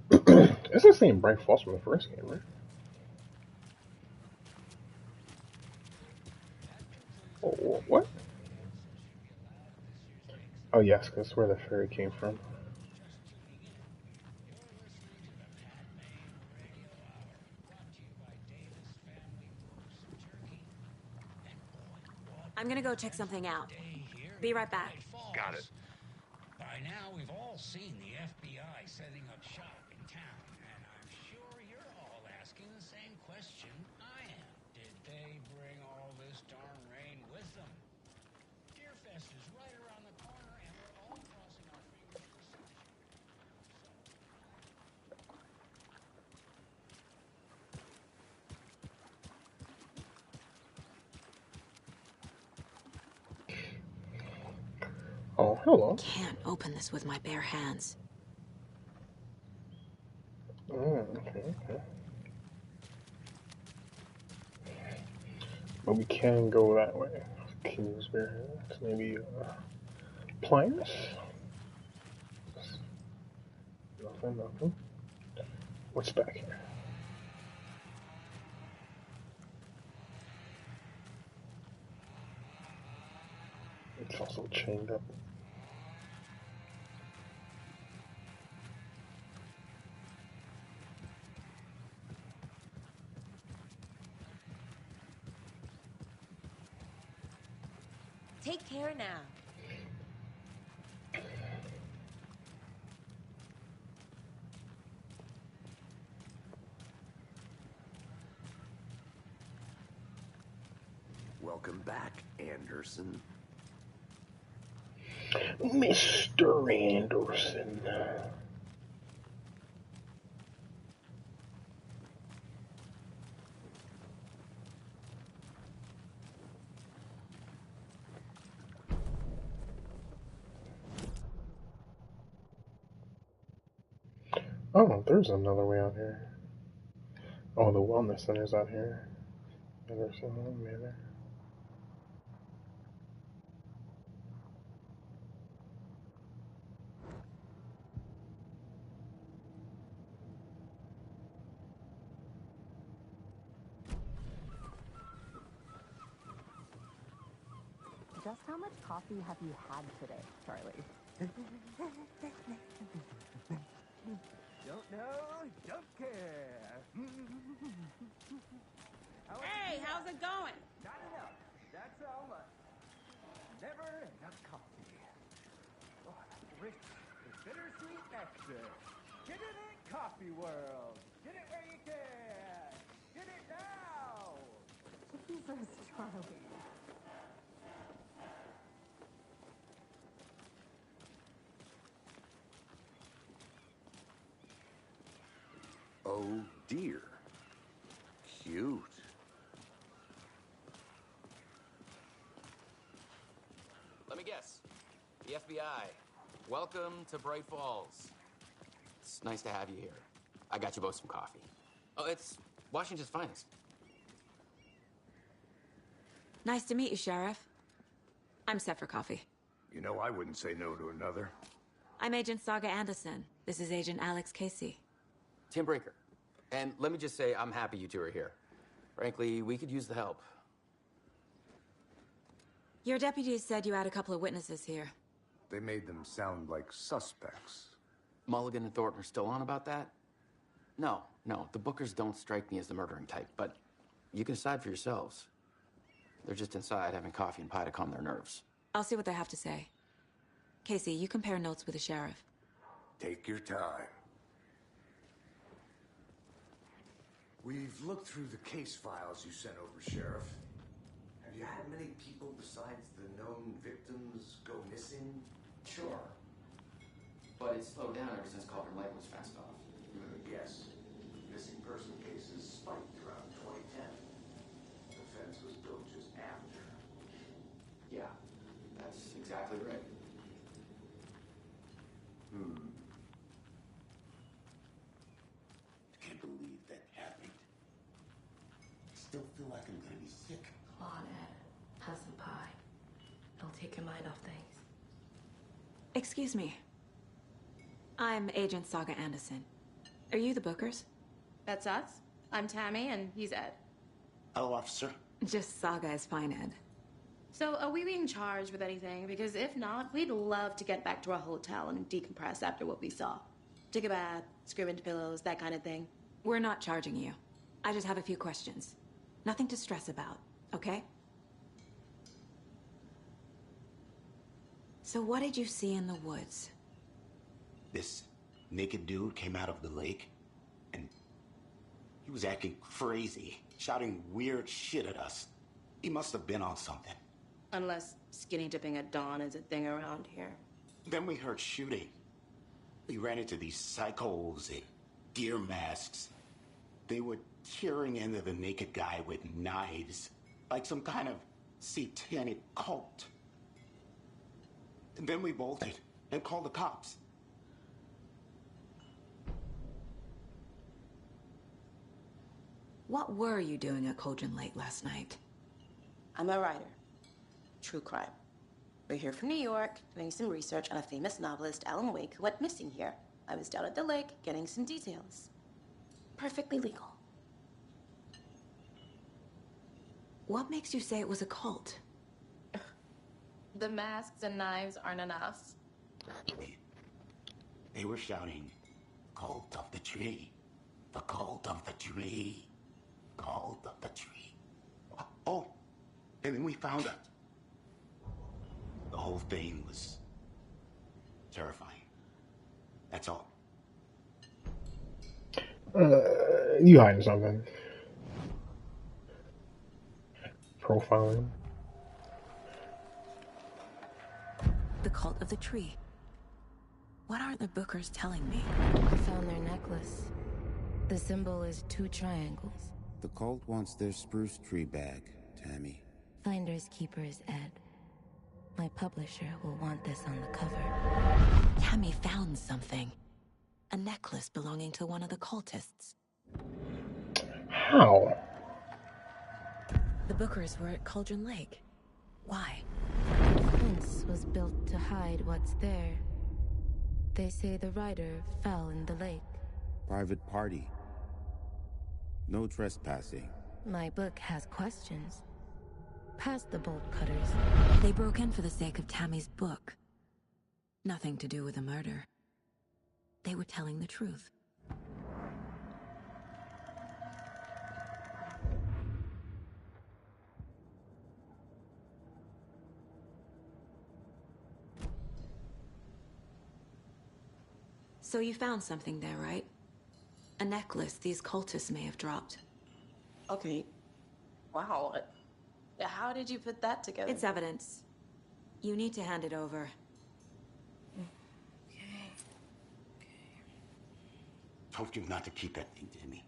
It's the same Bright Falls from the first game, right? Oh, what? Oh yes, because where the ferry came from. I'm gonna go check something out. Be right back. Got it. By now, we've all seen the FBI setting up shop in town, and I'm sure you're all asking the same question I am. Did they bring all this darn rain with them? Deerfest is right around the corner, and we're all crossing our fingers for sunshine. Oh, hello. Can't open this with my bare hands. Oh, okay. But we can go that way. Can use bare hands. Maybe pliers? Nothing. What's back here? It's also chained up. Take care now. Welcome back, Anderson. Mr. Anderson. Oh, there's another way out here. Oh, the wellness center's out here. Anderson Manor. Just how much coffee have you had today, Charlie? Don't know, don't care. Hey, how's it going? Not enough. That's all much. Never enough coffee. Oh, rich, bittersweet nectar. Get it in Coffee World. Get it where you can. Get it now. Jesus, Charlie. Oh dear. Cute. Let me guess. The FBI. Welcome to Bright Falls. It's nice to have you here. I got you both some coffee. Oh, it's Washington's finest. Nice to meet you, Sheriff. I'm set for coffee. You know, I wouldn't say no to another. I'm Agent Saga Anderson. This is Agent Alex Casey. Tim Brinker. And let me just say, I'm happy you two are here. Frankly, we could use the help. Your deputies said you had a couple of witnesses here. They made them sound like suspects. Mulligan and Thornton are still on about that? No, the Bookers don't strike me as the murdering type, but you can decide for yourselves. They're just inside having coffee and pie to calm their nerves. I'll see what they have to say. Casey, you compare notes with the sheriff. Take your time. We've looked through the case files you sent over, Sheriff. Have you had many people besides the known victims go missing? Sure. But it's slowed down ever since Cauldron Lake was fenced off. Yes. Missing person cases spiked around 2010. The fence was built just after. Yeah, that's exactly right. Can't believe that happened. Still feel like I'm gonna be sick. Come on, Ed. Have some pie. It'll take your mind off things. Excuse me. I'm Agent Saga Anderson. Are you the Bookers? That's us. I'm Tammy, and he's Ed. Hello, officer. Just Saga is fine, Ed. So, are we being charged with anything? Because if not, we'd love to get back to our hotel and decompress after what we saw. Take a bath, scream into pillows, that kind of thing. We're not charging you. I just have a few questions. Nothing to stress about, okay? So what did you see in the woods? This naked dude came out of the lake, and he was acting crazy, shouting weird shit at us. He must have been on something. Unless skinny dipping at dawn is a thing around here. Then we heard shooting. We ran into these psychos in deer masks. They were tearing into the naked guy with knives, like some kind of satanic cult. And then we bolted and called the cops. What were you doing at Cauldron Lake last night? I'm a writer. True crime. We're here from New York, doing some research on a famous novelist, Alan Wake, who went missing here. I was down at the lake, getting some details. Perfectly legal. What makes you say it was a cult? The masks and knives aren't enough. They were shouting, "Cult of the tree, the cult of the tree, cult of the tree." Oh, and then we found it. The whole thing was terrifying. That's all. You hiding something. Profiling. The cult of the tree. What aren't the Bookers telling me? I found their necklace. The symbol is 2 triangles. The cult wants their spruce tree back, Tammy. Finders keepers, Ed. My publisher will want this on the cover. Tammy found something. A necklace belonging to one of the cultists. How? The Bookers were at Cauldron Lake. Why? The fence was built to hide what's there. They say the rider fell in the lake. Private party. No trespassing. My book has questions. Past the bolt cutters. They broke in for the sake of Tammy's book. Nothing to do with the murder. They were telling the truth. So you found something there, right? A necklace these cultists may have dropped. Okay. Wow. How did you put that together? It's evidence. You need to hand it over. Told you not to keep that thing, Timmy.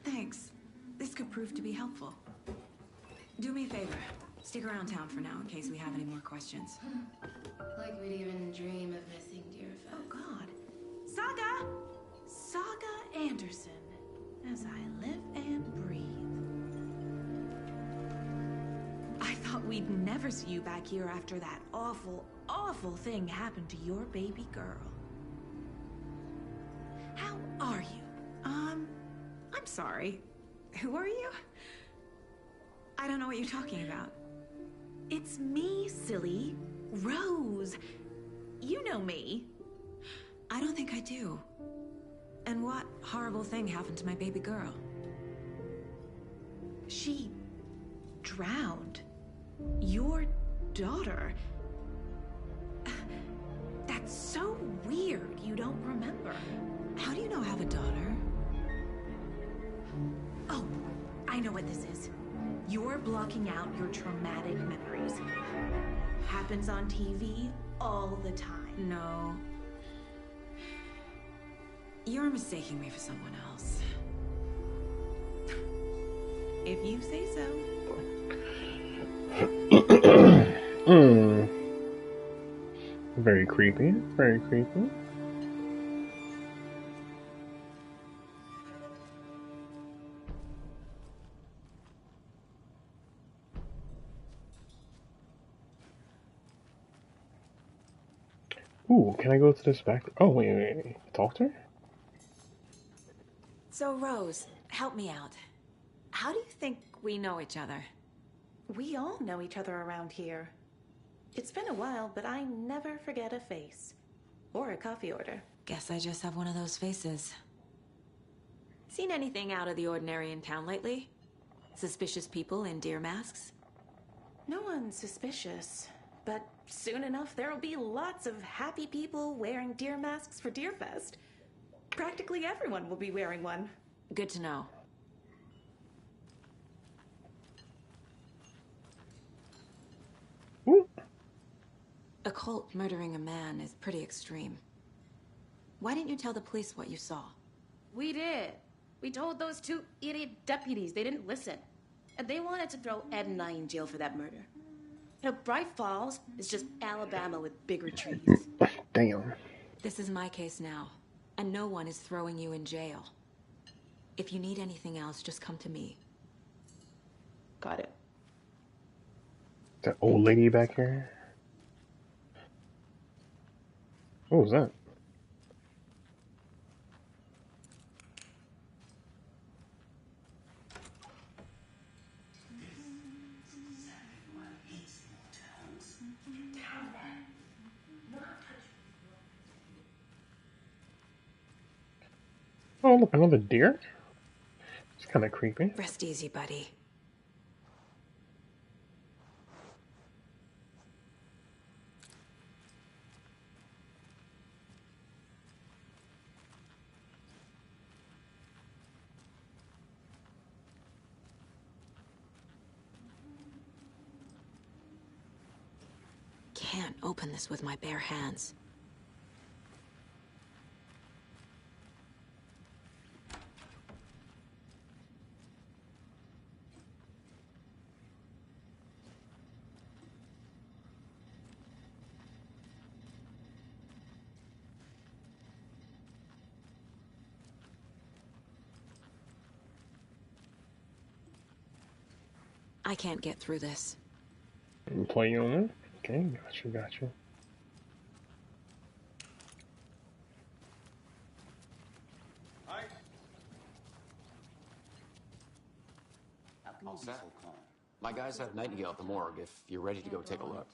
Thanks. This could prove to be helpful. Do me a favor. Stick around town for now in case we have any more questions. Like we'd even dream of missing Deerfest. Oh, God. Saga! Saga Anderson. As I live and breathe. I thought we'd never see you back here after that awful, awful thing happened to your baby girl. How are you? I'm sorry. Who are you? I don't know what you're talking about. It's me, silly. Rose. You know me. I don't think I do. And what horrible thing happened to my baby girl? She drowned. Your daughter. That's so weird you don't remember. How do you know I have a daughter? Oh, I know what this is. You're blocking out your traumatic memories. Happens on TV all the time. No. You're mistaking me for someone else. If you say so. Very creepy. Very creepy. Ooh, can I go to this back? Oh, wait. Talk to her? So, Rose, help me out. How do you think we know each other? We all know each other around here. It's been a while, but I never forget a face. Or a coffee order. Guess I just have one of those faces. Seen anything out of the ordinary in town lately? Suspicious people in deer masks? No one's suspicious. But soon enough, there'll be lots of happy people wearing deer masks for Deerfest. Practically everyone will be wearing one. Good to know. A cult murdering a man is pretty extreme. Why didn't you tell the police what you saw? We did. We told those two idiot deputies. They didn't listen. And they wanted to throw Ed and I in jail for that murder. You know, Bright Falls is just Alabama with bigger trees. Damn. This is my case now, and no one is throwing you in jail. If you need anything else, just come to me. Got it. That old lady back here? What was that? Oh, look, another deer? It's kind of creepy. Rest easy, buddy. Can't open this with my bare hands. I can't get through this. Play on it? Okay, gotcha. All set. My guys have Nightingale at the morgue if you're ready to go take a look.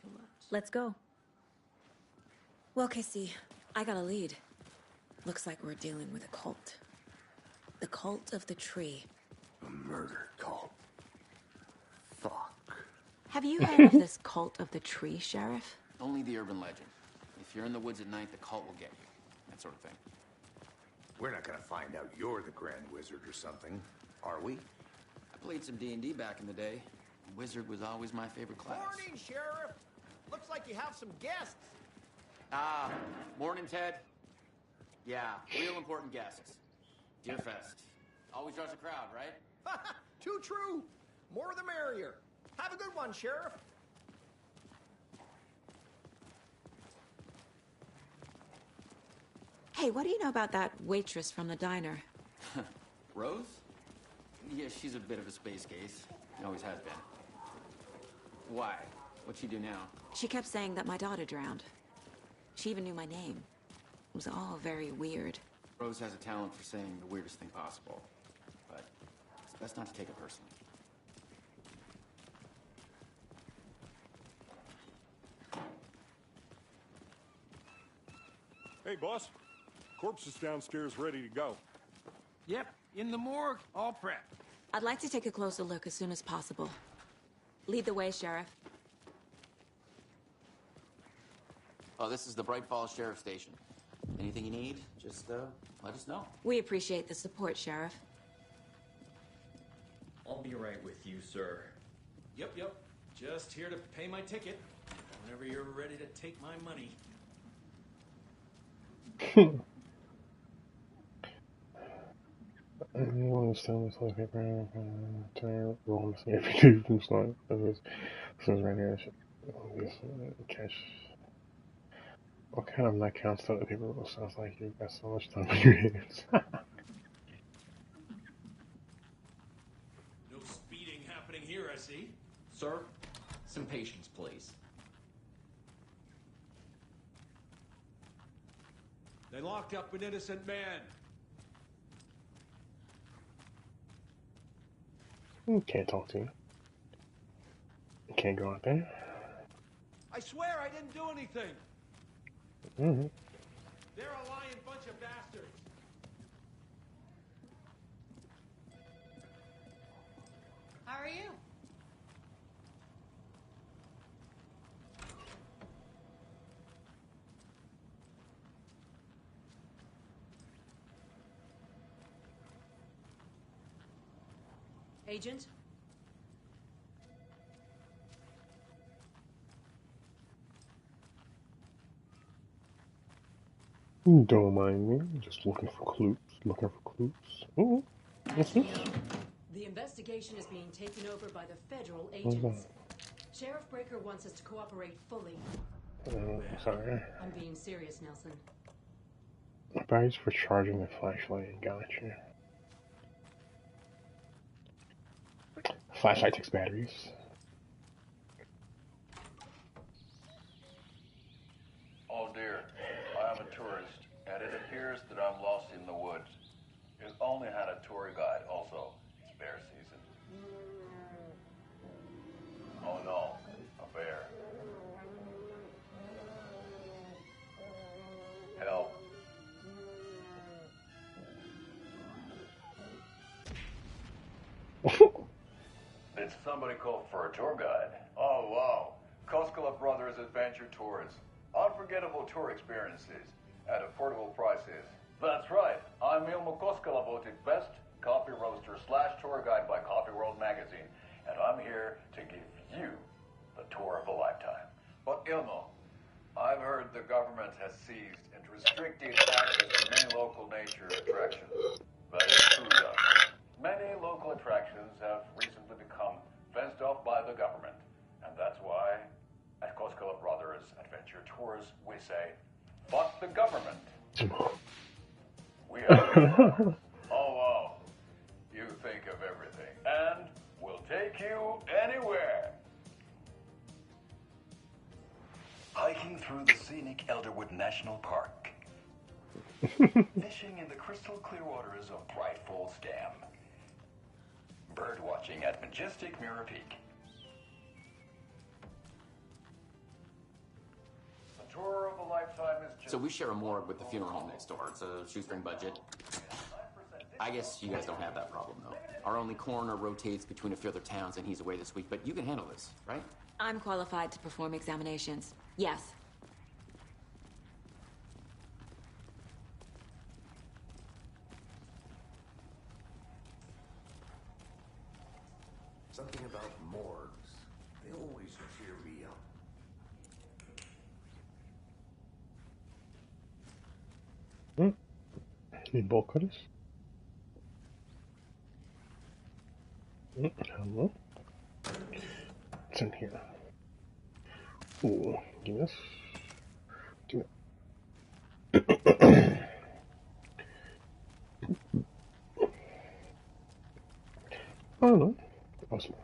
Let's go. Well, Casey, I got a lead. Looks like we're dealing with a cult. The cult of the tree. A murder cult. Fuck. Have you heard of this cult of the tree, Sheriff? Only the urban legend. If you're in the woods at night, the cult will get you. That sort of thing. We're not gonna find out you're the Grand Wizard or something, are we? I played some D&D back in the day. Wizard was always my favorite class. Morning, Sheriff. Looks like you have some guests. Ah, morning, Ted. Yeah, real important guests. Deerfest. Always draws a crowd, right? Too true. More the merrier. Have a good one, Sheriff. Hey, what do you know about that waitress from the diner? Rose? Yeah, she's a bit of a space case. Always has been. Why? What'd she do now? She kept saying that my daughter drowned. She even knew my name. It was all very weird. Rose has a talent for saying the weirdest thing possible. But it's best not to take it personally. Hey, boss. Corpse is downstairs ready to go. Yep, in the morgue, all prepped. I'd like to take a closer look as soon as possible. Lead the way, Sheriff. Oh, this is the Bright Falls Sheriff Station. Anything you need, just let us know. We appreciate the support, Sheriff. I'll be right with you, sir. Yep. Just here to pay my ticket. Whenever you're ready to take my money. Anyone is still in this paper, roll missing every two from slide. This is right here. Catch. What kind of neck count stuff that paper roll sounds like you got so much time on your hands? No speeding happening here, I see. Sir, some patience, please. They locked up an innocent man. Can't talk to you. Can't go out there. I swear I didn't do anything. Mm-hmm. They're a lying bunch of bastards. How are you? Agent? Don't mind me. Just looking for clues. Ooh, what's this? The investigation is being taken over by the federal agents. Sheriff Breaker wants us to cooperate fully. Sorry. I'm being serious, Nelson. Batteries for charging the flashlight. Gotcha. Flashlight takes batteries. Oh dear, I am a tourist, and it appears that I'm lost in the woods. You only had a tour guide, also. It's bear season. Oh no, a bear. Help. Did somebody call for a tour guide? Oh wow, Koskela Brothers Adventure Tours. Unforgettable tour experiences at affordable prices. That's right. I'm Ilmo Koskela, voted best coffee roaster / tour guide by Coffee World magazine, and I'm here to give you the tour of a lifetime. But Ilmo, I've heard the government has seized and restricted access to many local nature attractions. That is true, Doug. Many local attractions have recently become fenced off by the government, and that's why at Koskela Brothers Adventure Tours, we say, fuck the government. We are. Oh, wow. You think of everything. And we'll take you anywhere. Hiking through the scenic Elderwood National Park. Fishing in the crystal clear waters of Bright Falls Dam. Bird watching at majestic Mirror Peak. Tour of a lifetime is just... So we share a morgue with the funeral home next door. It's a shoestring budget. I guess you guys don't have that problem, though. Our only coroner rotates between a few other towns, and he's away this week. But you can handle this, right? I'm qualified to perform examinations. Yes. Something about morgues. They always cheer me up. Need bolt cutters? Hello? What's in here? Ooh, give me this. Do it. Oh no. Awesome.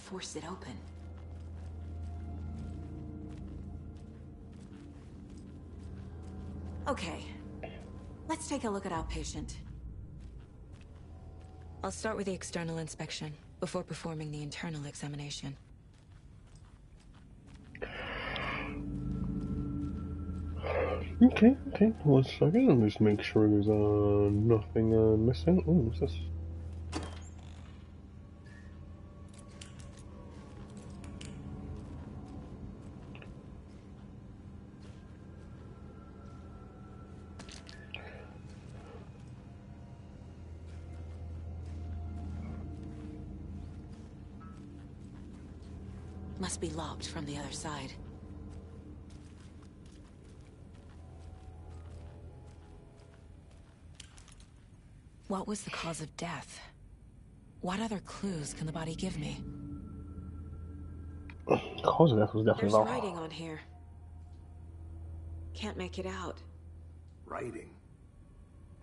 forced it open. Okay, let's take a look at our patient. I'll start with the external inspection before performing the internal examination. Okay. 1 second. Let me just make sure there's nothing missing. Oh, what's this? Must be locked from the other side. What was the cause of death? What other clues can the body give me? The cause of death was definitely There's writing on here. Can't make it out. Writing?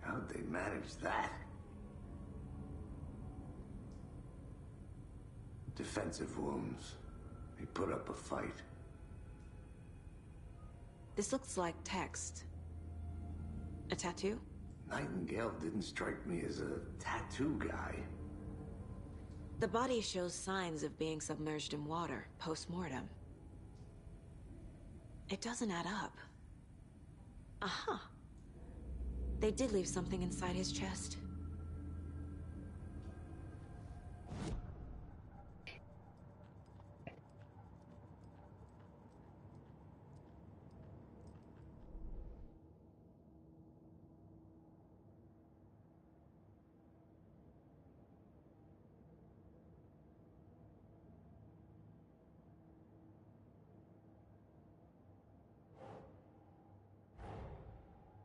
How'd they manage that? Defensive wounds. They put up a fight. This looks like text. A tattoo? Nightingale didn't strike me as a tattoo guy. The body shows signs of being submerged in water, post-mortem. It doesn't add up. Aha. They did leave something inside his chest.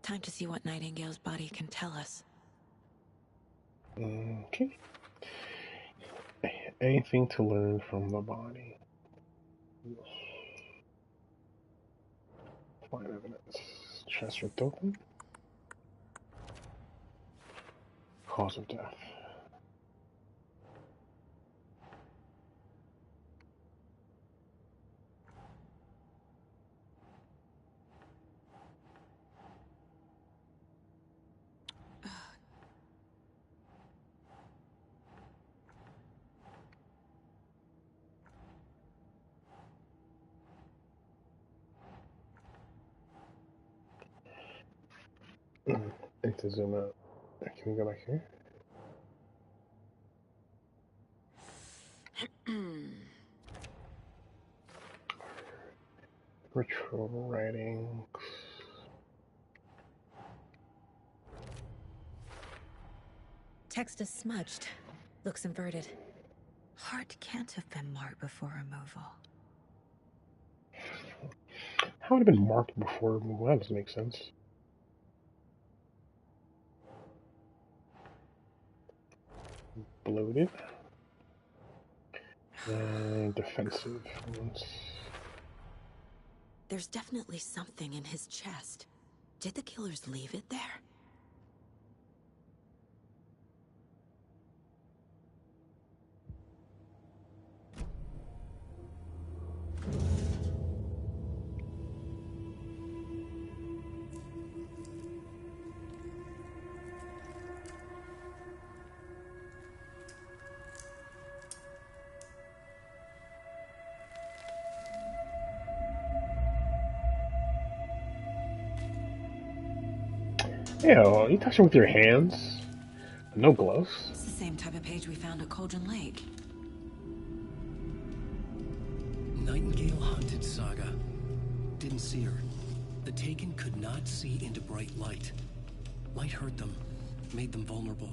Time to see what Nightingale's body can tell us. Okay. Anything to learn from the body? Find evidence. Chest ripped open. Cause of death. Need to zoom out. Can we go back here? Ritual writings. Text is smudged. Looks inverted. Heart can't have been marked before removal. How would it have been marked before removal? That doesn't make sense. Bloated. And defensive ones. There's definitely something in his chest. Did the killers leave it there? Ew, you touch it with your hands? No gloves. It's the same type of page we found at Cauldron Lake. Nightingale hunted Saga. Didn't see her. The Taken could not see into bright light. Light hurt them, made them vulnerable.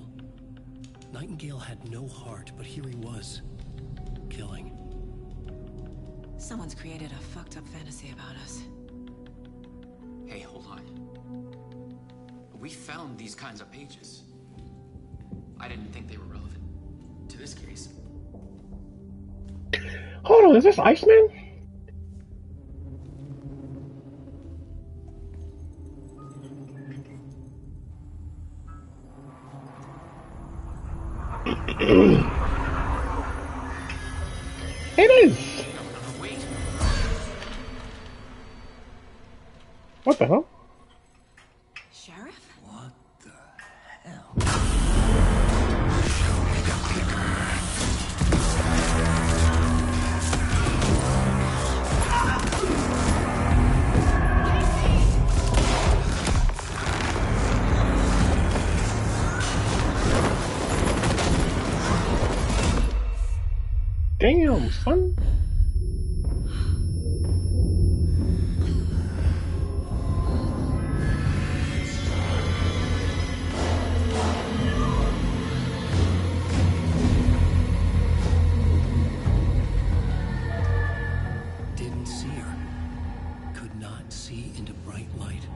Nightingale had no heart, but here he was, killing. Someone's created a fucked up fantasy about us. Hey, hold on. We found these kinds of pages. I didn't think they were relevant to this case. Hold on, is this Iceman? What the hell? Sheriff? What the hell? Damn, son. Didn't see her. Could not see into bright light.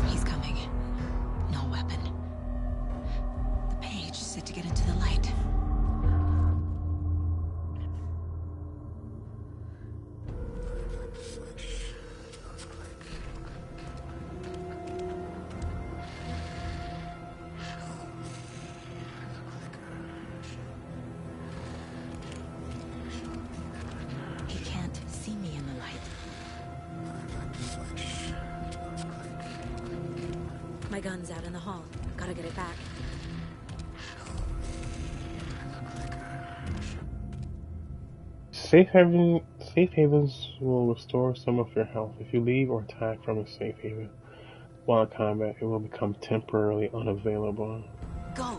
He's coming. No weapon. The page said to get into the light. He can't see me in the light. My gun's out in the hall. Gotta get it back. Safe havens will restore some of your health. If you leave or attack from a safe haven while in combat, it will become temporarily unavailable. Go!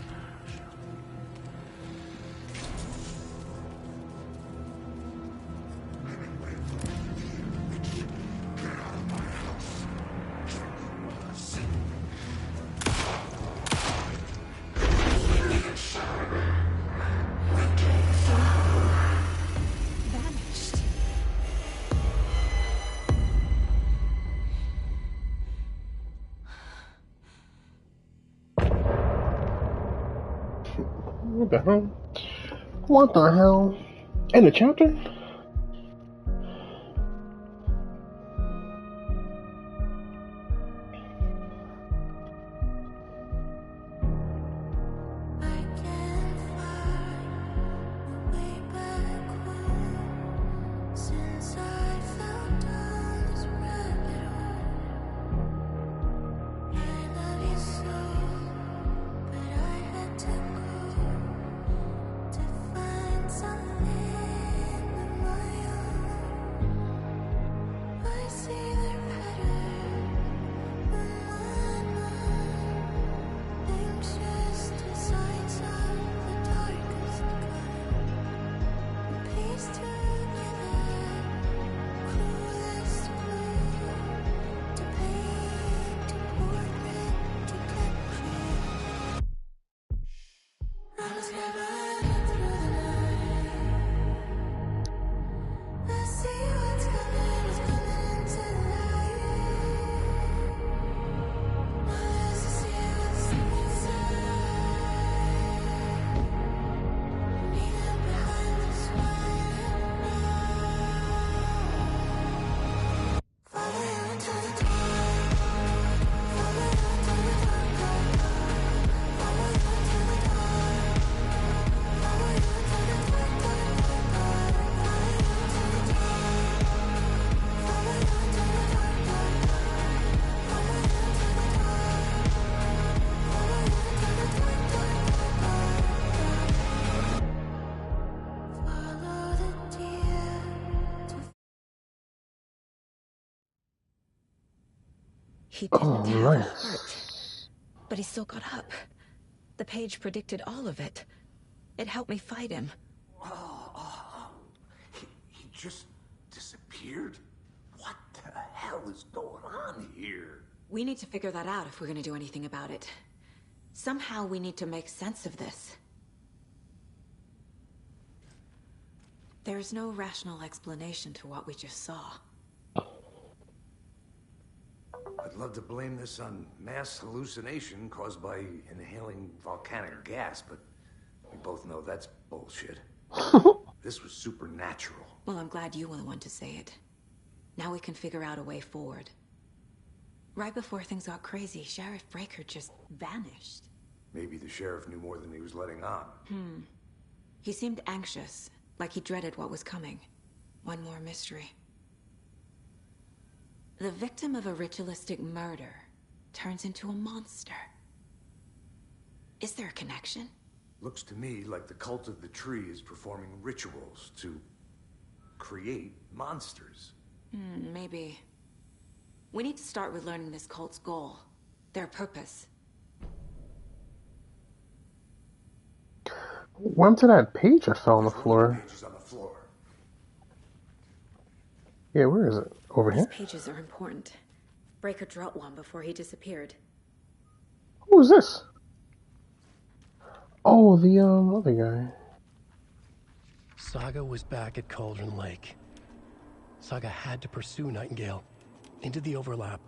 Vanished. What the hell? What the hell? End the chapter? Since I fell down this rabbit hole, I love you so, but I had to go to find something of my own. I see the pattern in my mind, anxious designs of the darkest kind, piece together. Cruelest way to paint a portrait to capture. I was traveling through the night. I see what's coming into the light. My eyes see what's inside. Even behind the smile. Follow you into the dark. Follow you into the dark, dark, dark. Follow you into the dark. Follow you into the dark, dark, dark, dark. Follow you into the dark. Follow you into the dark, dark, dark. Follow you into the dark. Follow you into the dark, dark, dark, dark. Follow the deer to He didn't Oh, have a nice. heart, but he still got up. The page predicted all of it. It helped me fight him. He just disappeared? What the hell is going on here? We need to figure that out if we're gonna do anything about it. Somehow we need to make sense of this. There's no rational explanation to what we just saw. I'd love to blame this on mass hallucination caused by inhaling volcanic gas, but we both know that's bullshit. This was supernatural. Well, I'm glad you were the one to say it. Now we can figure out a way forward. Right before things got crazy, Sheriff Breaker just vanished. Maybe the sheriff knew more than he was letting on. He seemed anxious, like he dreaded what was coming. One more mystery. The victim of a ritualistic murder turns into a monster. Is there a connection? Looks to me like the cult of the tree is performing rituals to create monsters. Maybe. We need to start with learning this cult's goal, their purpose. Went to that page I fell on the floor. Pages on the floor. Yeah, where is it? Over These here? pages are important. Breaker dropped one before he disappeared. Who is this? Oh, the other guy. Saga was back at Cauldron Lake. Saga had to pursue Nightingale into the overlap.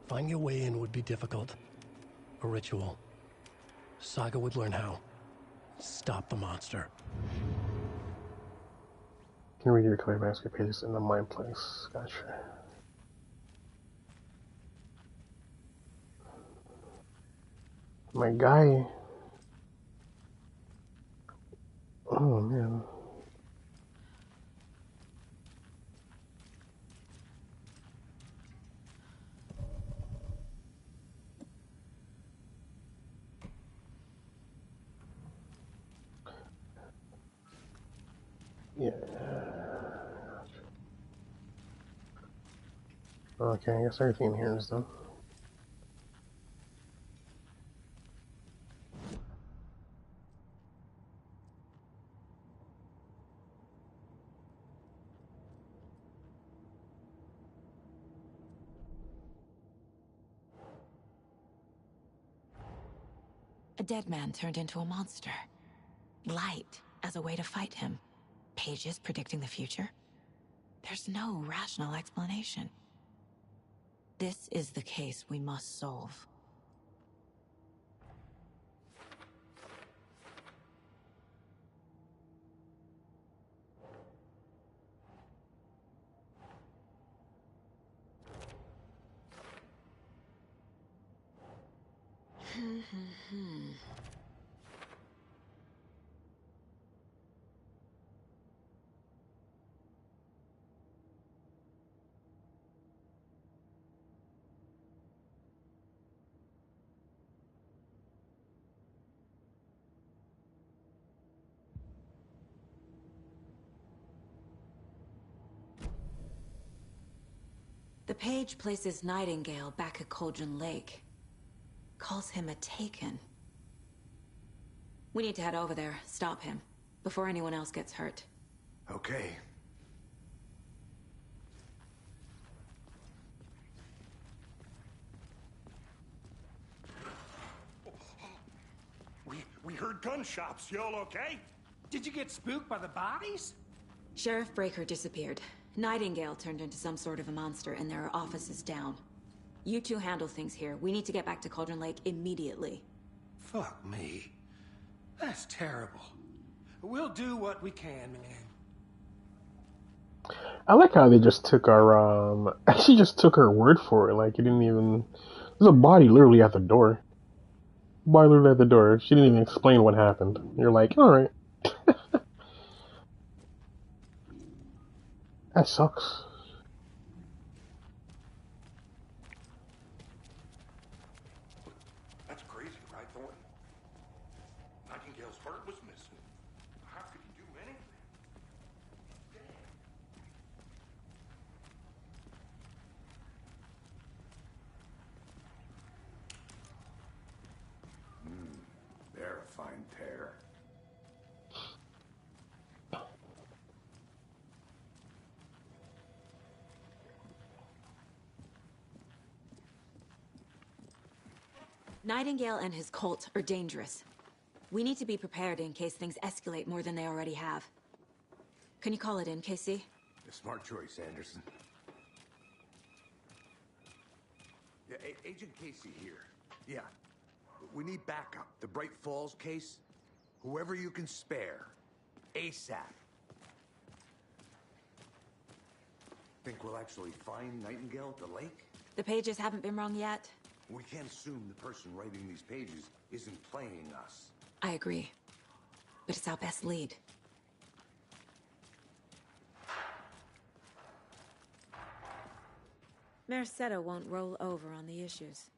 Finding a way in would be difficult. A ritual. Saga would learn how. Stop the monster. Can read your clear basket pages in the mind place. Gotcha. My guy. Oh man. Yeah. Okay, I guess everything in here is done. A dead man turned into a monster. Light as a way to fight him. Pages predicting the future. There's no rational explanation. This is the case we must solve. The page places Nightingale back at Cauldron Lake. Calls him a Taken. We need to head over there, stop him, before anyone else gets hurt. Okay. We heard gunshots. Y'all okay? Did you get spooked by the bodies? Sheriff Breaker disappeared. Nightingale turned into some sort of a monster, and there are offices down. You two handle things here. We need to get back to Cauldron Lake immediately. Fuck me. That's terrible. We'll do what we can, man. I like how they just took our actually just took her word for it. Like you didn't even. There's a body literally at the door. Body literally at the door. She didn't even explain what happened. You're like, all right. That sucks. That's crazy, right, Thornton? Nightingale's heart was missing. How could he do anything? They're a fine pair. Nightingale and his cult are dangerous. We need to be prepared in case things escalate more than they already have. Can you call it in, KC? A smart choice, Anderson. Yeah, Agent Casey here. Yeah. We need backup. The Bright Falls case. Whoever you can spare. ASAP. Think we'll actually find Nightingale at the lake? The pages haven't been wrong yet. We can't assume the person writing these pages isn't playing us. I agree. But it's our best lead. Mercado won't roll over on the issues.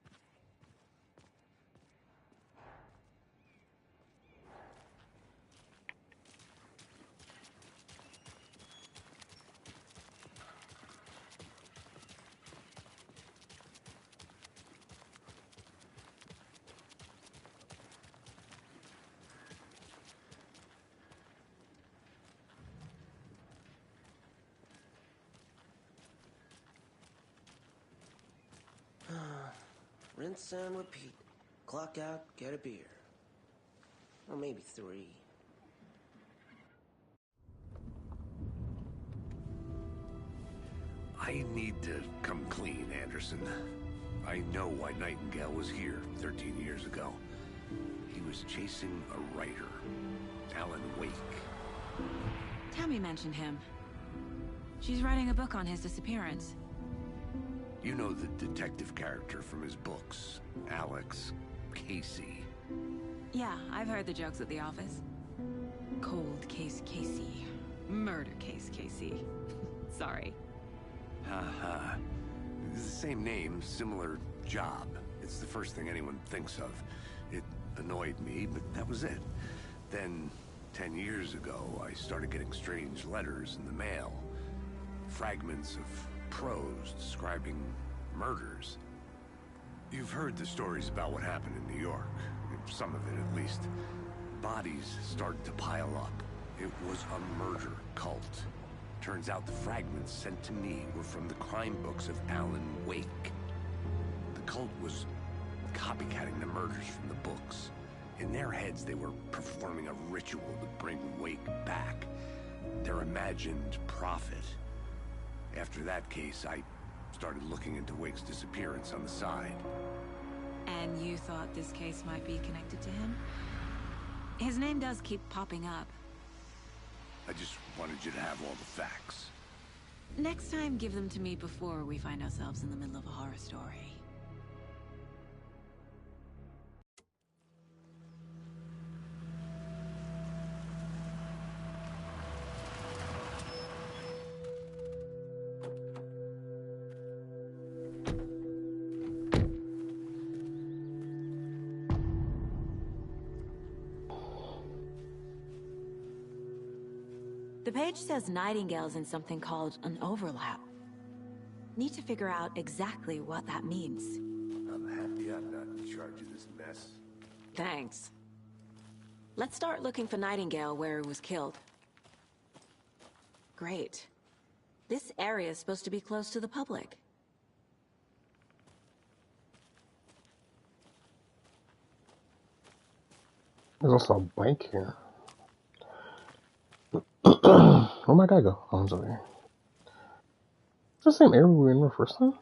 Rinse and repeat. Clock out, get a beer. Or maybe 3. I need to come clean, Anderson. I know why Nightingale was here 13 years ago. He was chasing a writer, Alan Wake. Tammy mentioned him. She's writing a book on his disappearance. You know the detective character from his books, Alex Casey. Yeah, I've heard the jokes at the office. Cold case Casey. Murder case Casey. Sorry. Haha. It's the same name, similar job. It's the first thing anyone thinks of. It annoyed me, but that was it. Then, 10 years ago, I started getting strange letters in the mail. Fragments of prose describing murders. You've heard the stories about what happened in New York. Some of it, at least. Bodies started to pile up. It was a murder cult. Turns out the fragments sent to me were from the crime books of Alan Wake. The cult was copycatting the murders from the books. In their heads, they were performing a ritual to bring Wake back. Their imagined prophet. After that case, I started looking into Wake's disappearance on the side. And you thought this case might be connected to him? His name does keep popping up. I just wanted you to have all the facts. Next time, give them to me before we find ourselves in the middle of a horror story. The page says Nightingale's in something called an overlap. Need to figure out exactly what that means. I'm happy I'm not in charge of this mess. Thanks. Let's start looking for Nightingale where he was killed. Great. This area is supposed to be close to the public. There's also a bike here. Where'd my guy go? Oh, he's over here. It's the same area we were in the first time?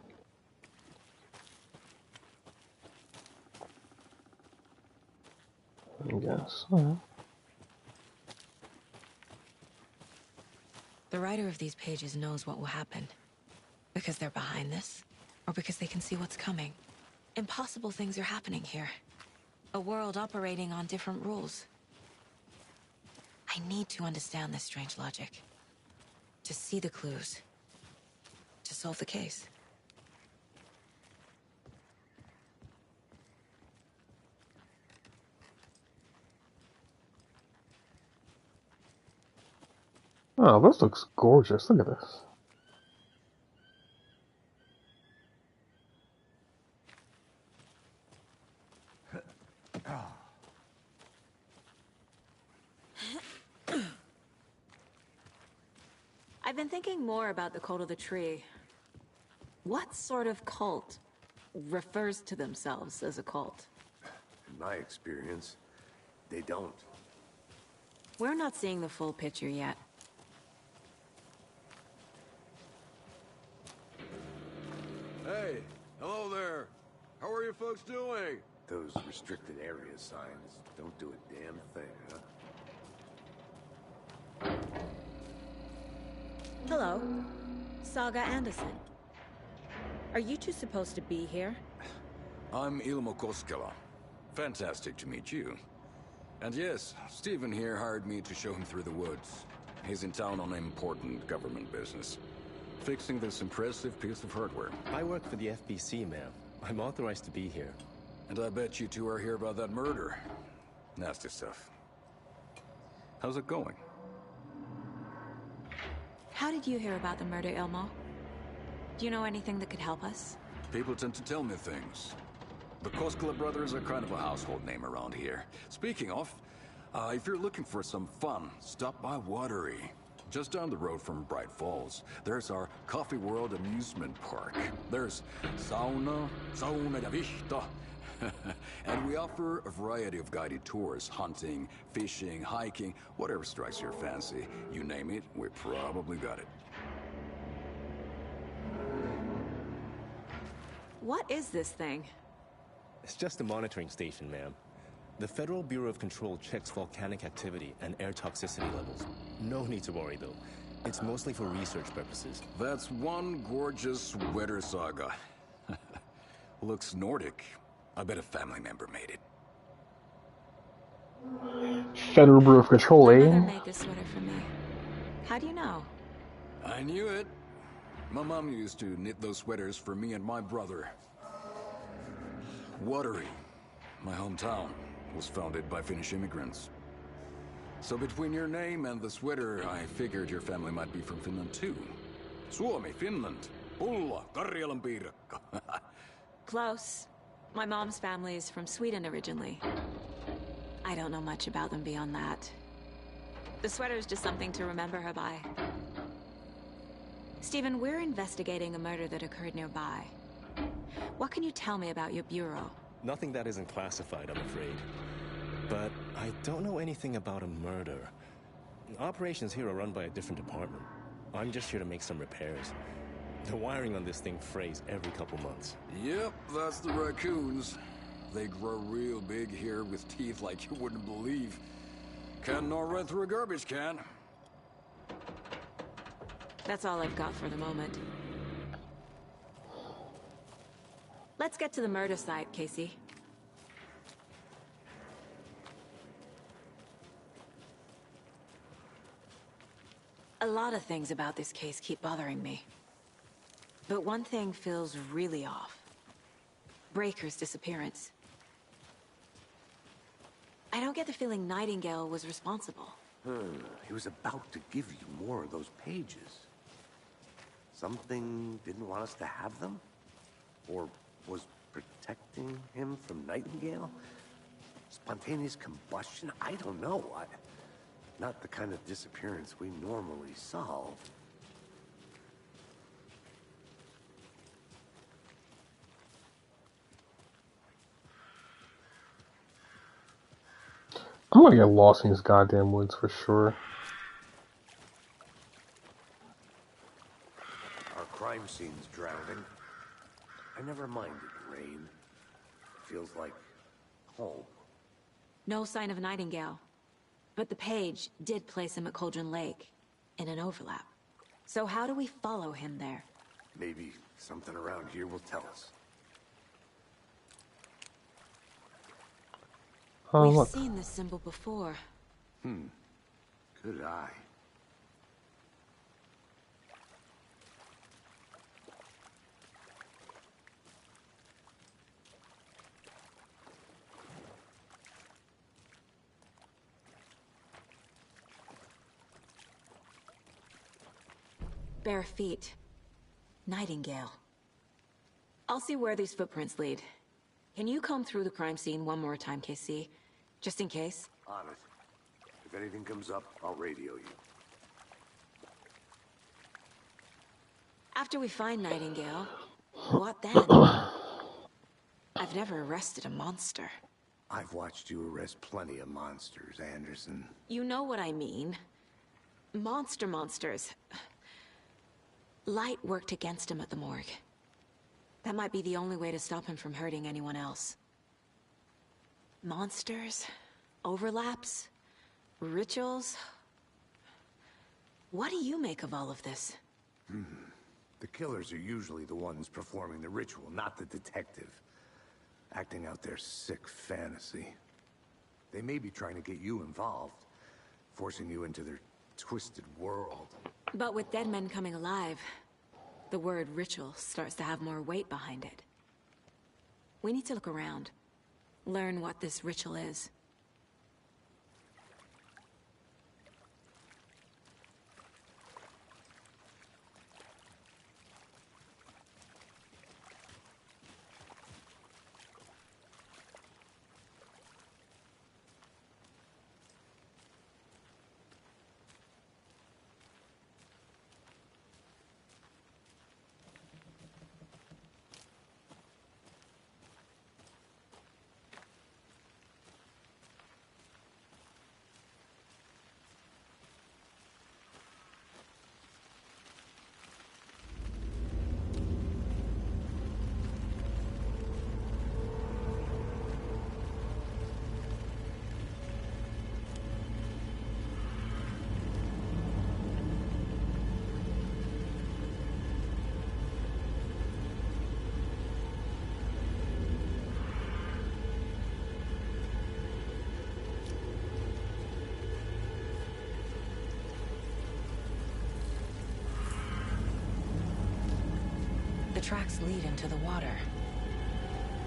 I guess. The writer of these pages knows what will happen. Because they're behind this, or because they can see what's coming. Impossible things are happening here. A world operating on different rules. I need to understand this strange logic. To see the clues. To solve the case. Oh, this looks gorgeous. Look at this. I've been thinking more about the cult of the tree. What sort of cult refers to themselves as a cult? In my experience, they don't. We're not seeing the full picture yet. Hey, hello there. How are you folks doing? Those restricted area signs don't do a damn thing, huh? Hello, Saga Anderson. Are you two supposed to be here? I'm Ilmo Koskela. Fantastic to meet you. And yes, Stephen here hired me to show him through the woods. He's in town on important government business, fixing this impressive piece of hardware. I work for the FBC, ma'am. I'm authorized to be here. And I bet you two are here about that murder. Nasty stuff. How's it going? How did you hear about the murder, Ilmo? Do you know anything that could help us? People tend to tell me things. The Koskela brothers are kind of a household name around here. Speaking of, if you're looking for some fun, stop by Watery. Just down the road from Bright Falls, there's our Coffee World amusement park. There's sauna ja vihta. And we offer a variety of guided tours, hunting, fishing, hiking, whatever strikes your fancy. You name it, we probably got it. What is this thing? It's just a monitoring station, ma'am. The Federal Bureau of Control checks volcanic activity and air toxicity levels. No need to worry, though. It's mostly for research purposes. That's one gorgeous weather saga. Looks Nordic. I bet a family member made it. Federal Bureau of Control, My eh? mother made this sweater for me. How do you know? I knew it. My mom used to knit those sweaters for me and my brother. Watery, my hometown, was founded by Finnish immigrants. So between your name and the sweater, I figured your family might be from Finland too. Suomi, Finland. Pulla, Karjalan piirakka. Close. My mom's family is from Sweden originally. I don't know much about them beyond that. The sweater is just something to remember her by. Stephen, we're investigating a murder that occurred nearby. What can you tell me about your bureau? Nothing that isn't classified, I'm afraid. But I don't know anything about a murder. Operations here are run by a different department. I'm just here to make some repairs. The wiring on this thing frays every couple months. Yep, that's the raccoons. They grow real big here with teeth like you wouldn't believe. Can't gnaw right through a garbage can. That's all I've got for the moment. Let's get to the murder site, Casey. A lot of things about this case keep bothering me. But one thing feels really off. Breaker's disappearance. I don't get the feeling Nightingale was responsible. He was about to give you more of those pages. Something didn't want us to have them? Or was protecting him from Nightingale? Spontaneous combustion? I don't know. Not the kind of disappearance we normally solve. I'm gonna get lost in these goddamn woods for sure. Our crime scene's drowning. I never minded rain. It feels like home. No sign of Nightingale. But the page did place him at Cauldron Lake, in an overlap. So how do we follow him there? Maybe something around here will tell us. Oh, We've look. seen this symbol before. Good eye. Bare feet. Nightingale. I'll see where these footprints lead. Can you comb through the crime scene one more time, KC? Just in case? On it. If anything comes up, I'll radio you. After we find Nightingale, what then? I've never arrested a monster. I've watched you arrest plenty of monsters, Anderson. You know what I mean. Monsters. Light worked against him at the morgue. That might be the only way to stop him from hurting anyone else. Monsters? Overlaps? Rituals? What do you make of all of this? The killers are usually the ones performing the ritual, not the detective. Acting out their sick fantasy. They may be trying to get you involved, forcing you into their twisted world. But with dead men coming alive, the word ritual starts to have more weight behind it. We need to look around. Learn what this ritual is. The tracks lead into the water.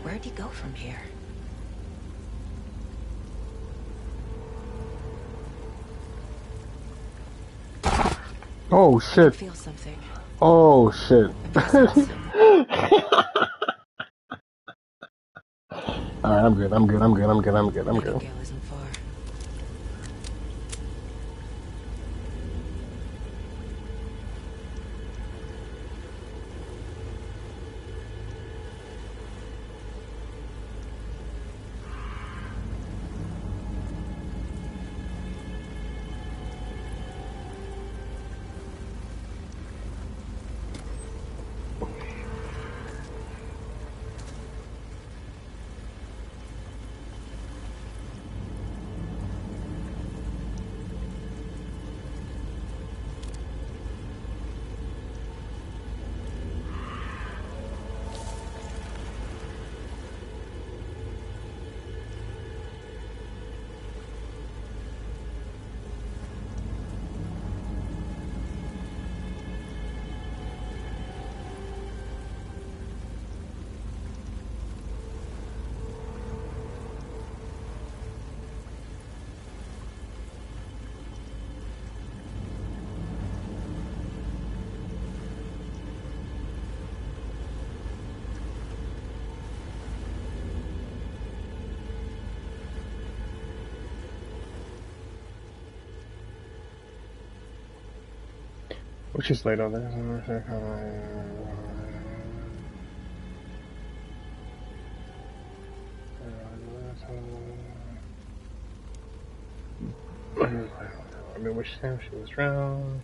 Where'd he go from here? Oh shit. I feel something. Oh shit. Alright, I'm good. Nightingale isn't far. Which is later there. I mean, which time she was drowned.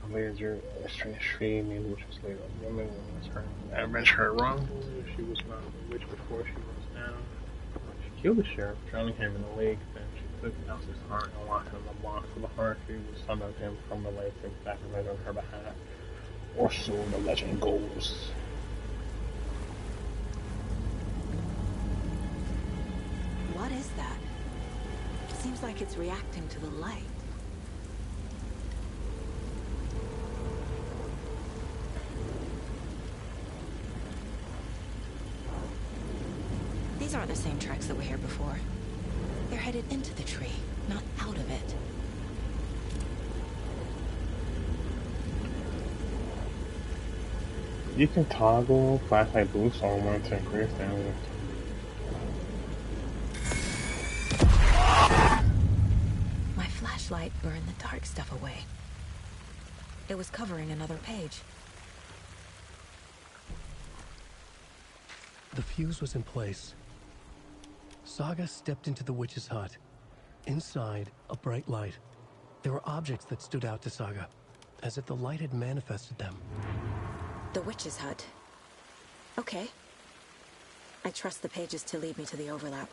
Later, a strange tree named which was later a woman was her adventure wrong. She was not a witch before she was now. She killed the sheriff, drowning him in the lake. Then she took Elsa's heart and locked it in the box of the heart. She was summoned him from the lake and sacrificed on her behalf. Or so the legend goes. What is that? Seems like it's reacting to the light. These aren't the same tracks that were here before. They're headed into the tree, not out of it. You can toggle flashlight boost on one to increase damage. My flashlight burned the dark stuff away. It was covering another page. The fuse was in place. Saga stepped into the witch's hut. Inside, a bright light. There were objects that stood out to Saga, as if the light had manifested them. The witch's hut. Okay. I trust the pages to lead me to the overlap.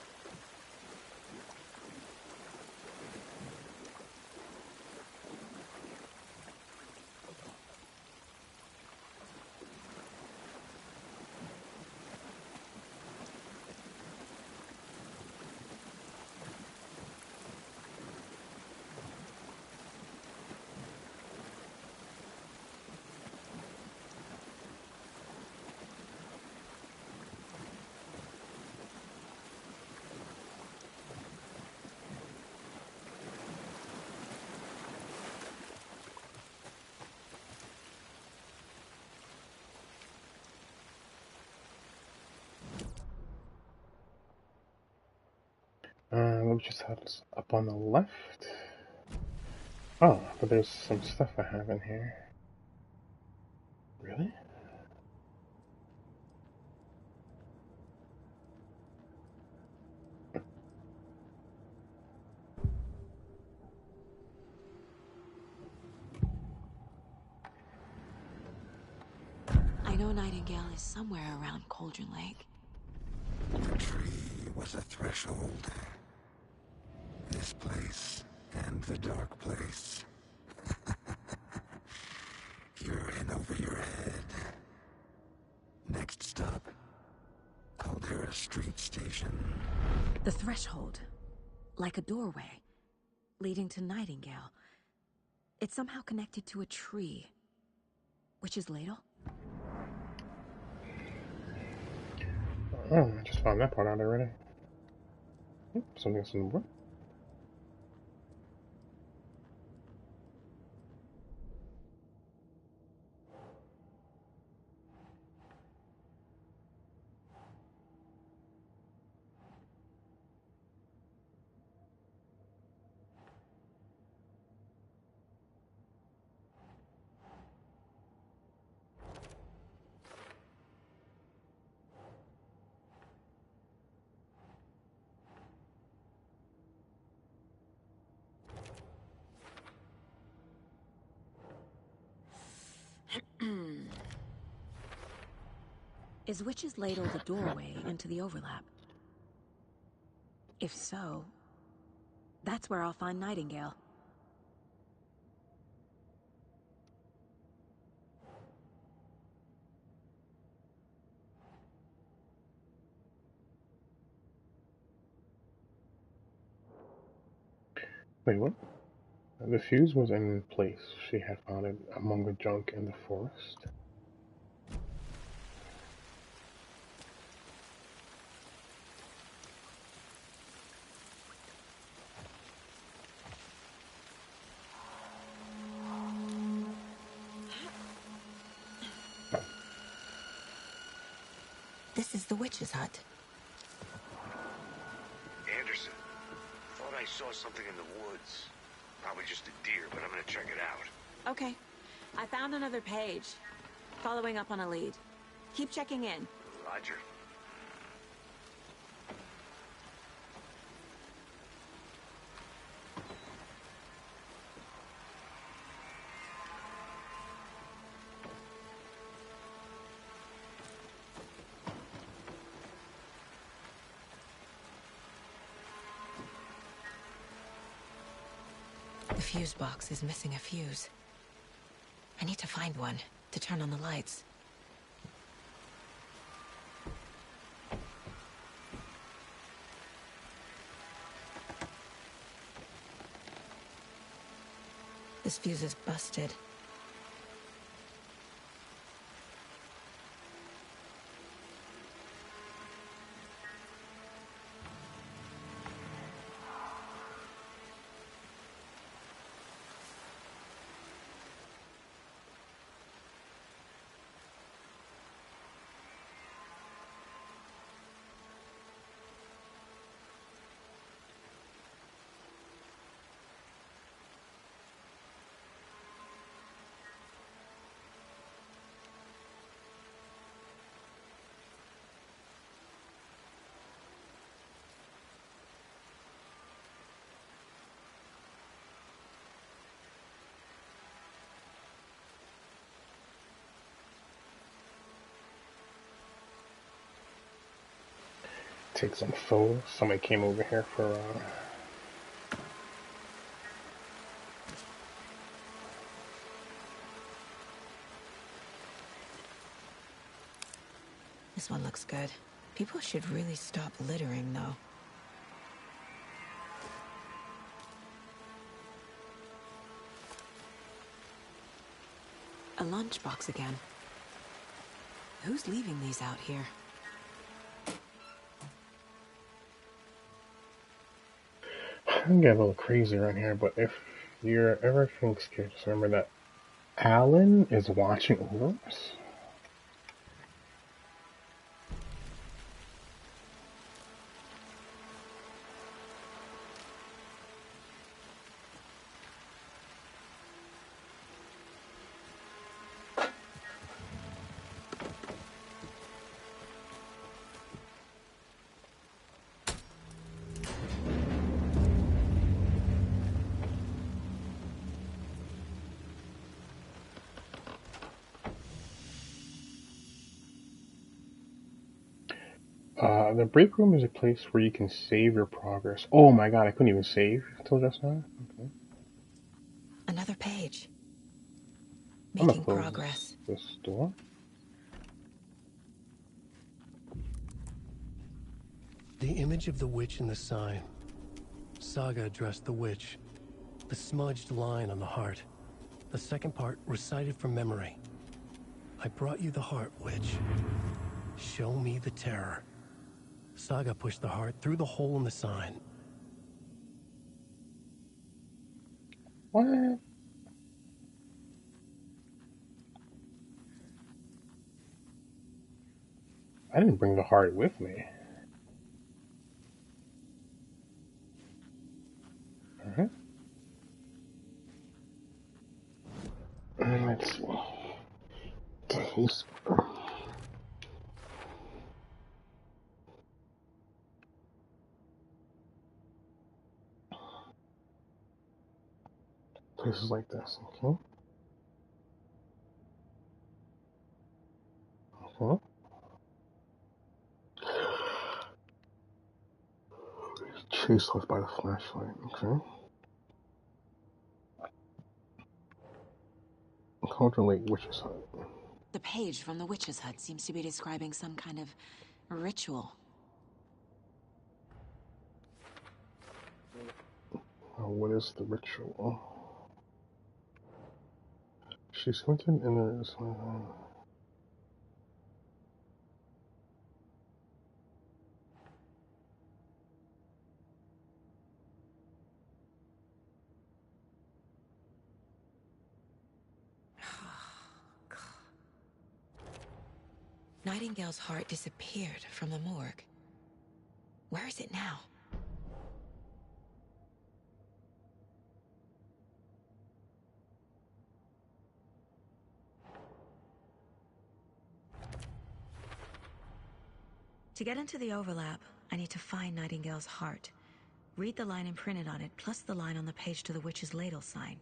Which is up on the left. Oh, but there's some stuff I have in here. Really? I know Nightingale is somewhere around Cauldron Lake. The tree was a threshold. This place and the dark place. You're in over your head. Next stop, Caldera Street Station. The threshold. Like a doorway. Leading to Nightingale. It's somehow connected to a tree. Witch's Ladle? Oh, I just found that part out already. Something else in the book. Is Witch's Ladle the doorway into the overlap? If so, that's where I'll find Nightingale. Wait, what? The fuse was in place. She had found it among the junk in the forest. This is the witch's hut. Anderson, thought I saw something in the woods. Probably just a deer, but I'm gonna check it out. Okay. I found another page. Following up on a lead. Keep checking in. Roger. The fuse box is missing a fuse. I need to find one to turn on the lights. This fuse is busted. Take some photos. Somebody came over here for This one looks good. People should really stop littering, though. A lunchbox again. Who's leaving these out here? I can get a little crazy around here, but if you're ever feeling scared, just remember that Alan is watching over us. The break room is a place where you can save your progress. Oh my god, I couldn't even save until just now? Okay. Another page. I'm gonna Making close progress. this door. The image of the witch in the sign. Saga addressed the witch. The smudged line on the heart. The second part recited from memory. I brought you the heart, witch. Show me the terror. Saga pushed the heart through the hole in the sign. What? I didn't bring the heart with me. Alright. Let's see. Taste. Places like this, okay? Okay. Chased off by the flashlight, okay? Cauldron Lake Witch's Hut. The page from the witch's hut seems to be describing some kind of ritual. What is the ritual? She's hinted in there. Nightingale's heart disappeared from the morgue. Where is it now? To get into the overlap, I need to find Nightingale's heart. Read the line imprinted on it, plus the line on the page to the witch's ladle sign.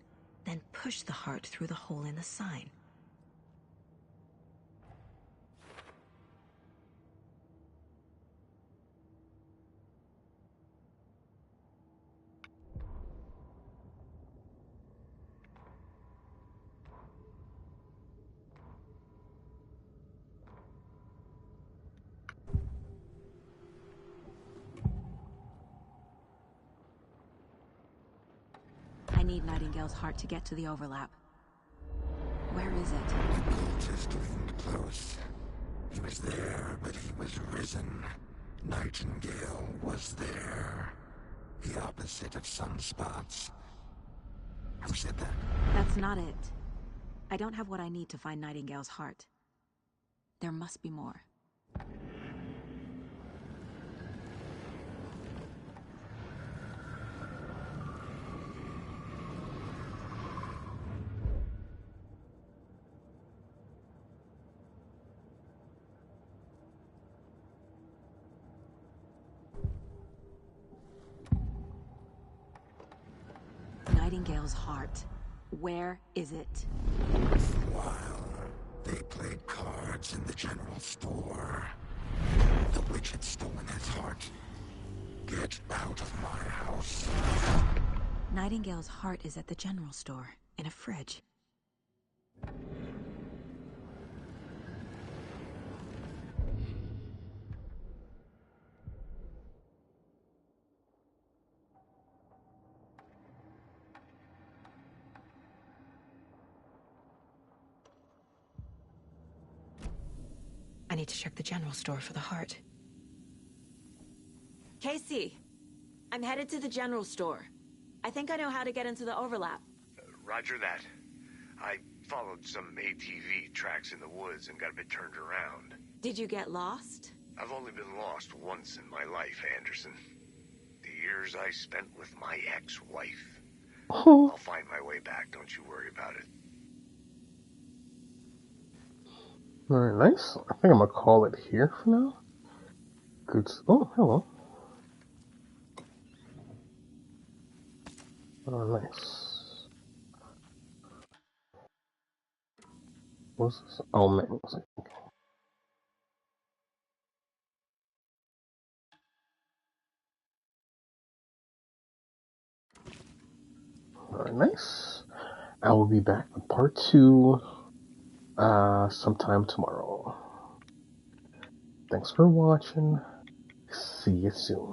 Then push the heart through the hole in the sign. I need Nightingale's heart to get to the overlap. Where is it? The cultist leaned close. He was there, but he was risen. Nightingale was there. The opposite of sunspots. Who said that? That's not it. I don't have what I need to find Nightingale's heart. There must be more. Nightingale's heart. Where is it? While they played cards in the general store, the witch had stolen his heart. Get out of my house. Nightingale's heart is at the general store, in a fridge. I need to check the general store for the heart. Casey, I'm headed to the general store. I think I know how to get into the overlap. Roger that. I followed some ATV tracks in the woods and got a bit turned around. Did you get lost? I've only been lost once in my life, Anderson. The years I spent with my ex-wife. I'll find my way back, don't you worry about it. Very nice. I think I'm gonna call it here for now. Good. Oh, hello. Oh, nice. What's this? Oh, man. Nice. I will be back with part 2 sometime tomorrow. Thanks for watching. See you soon.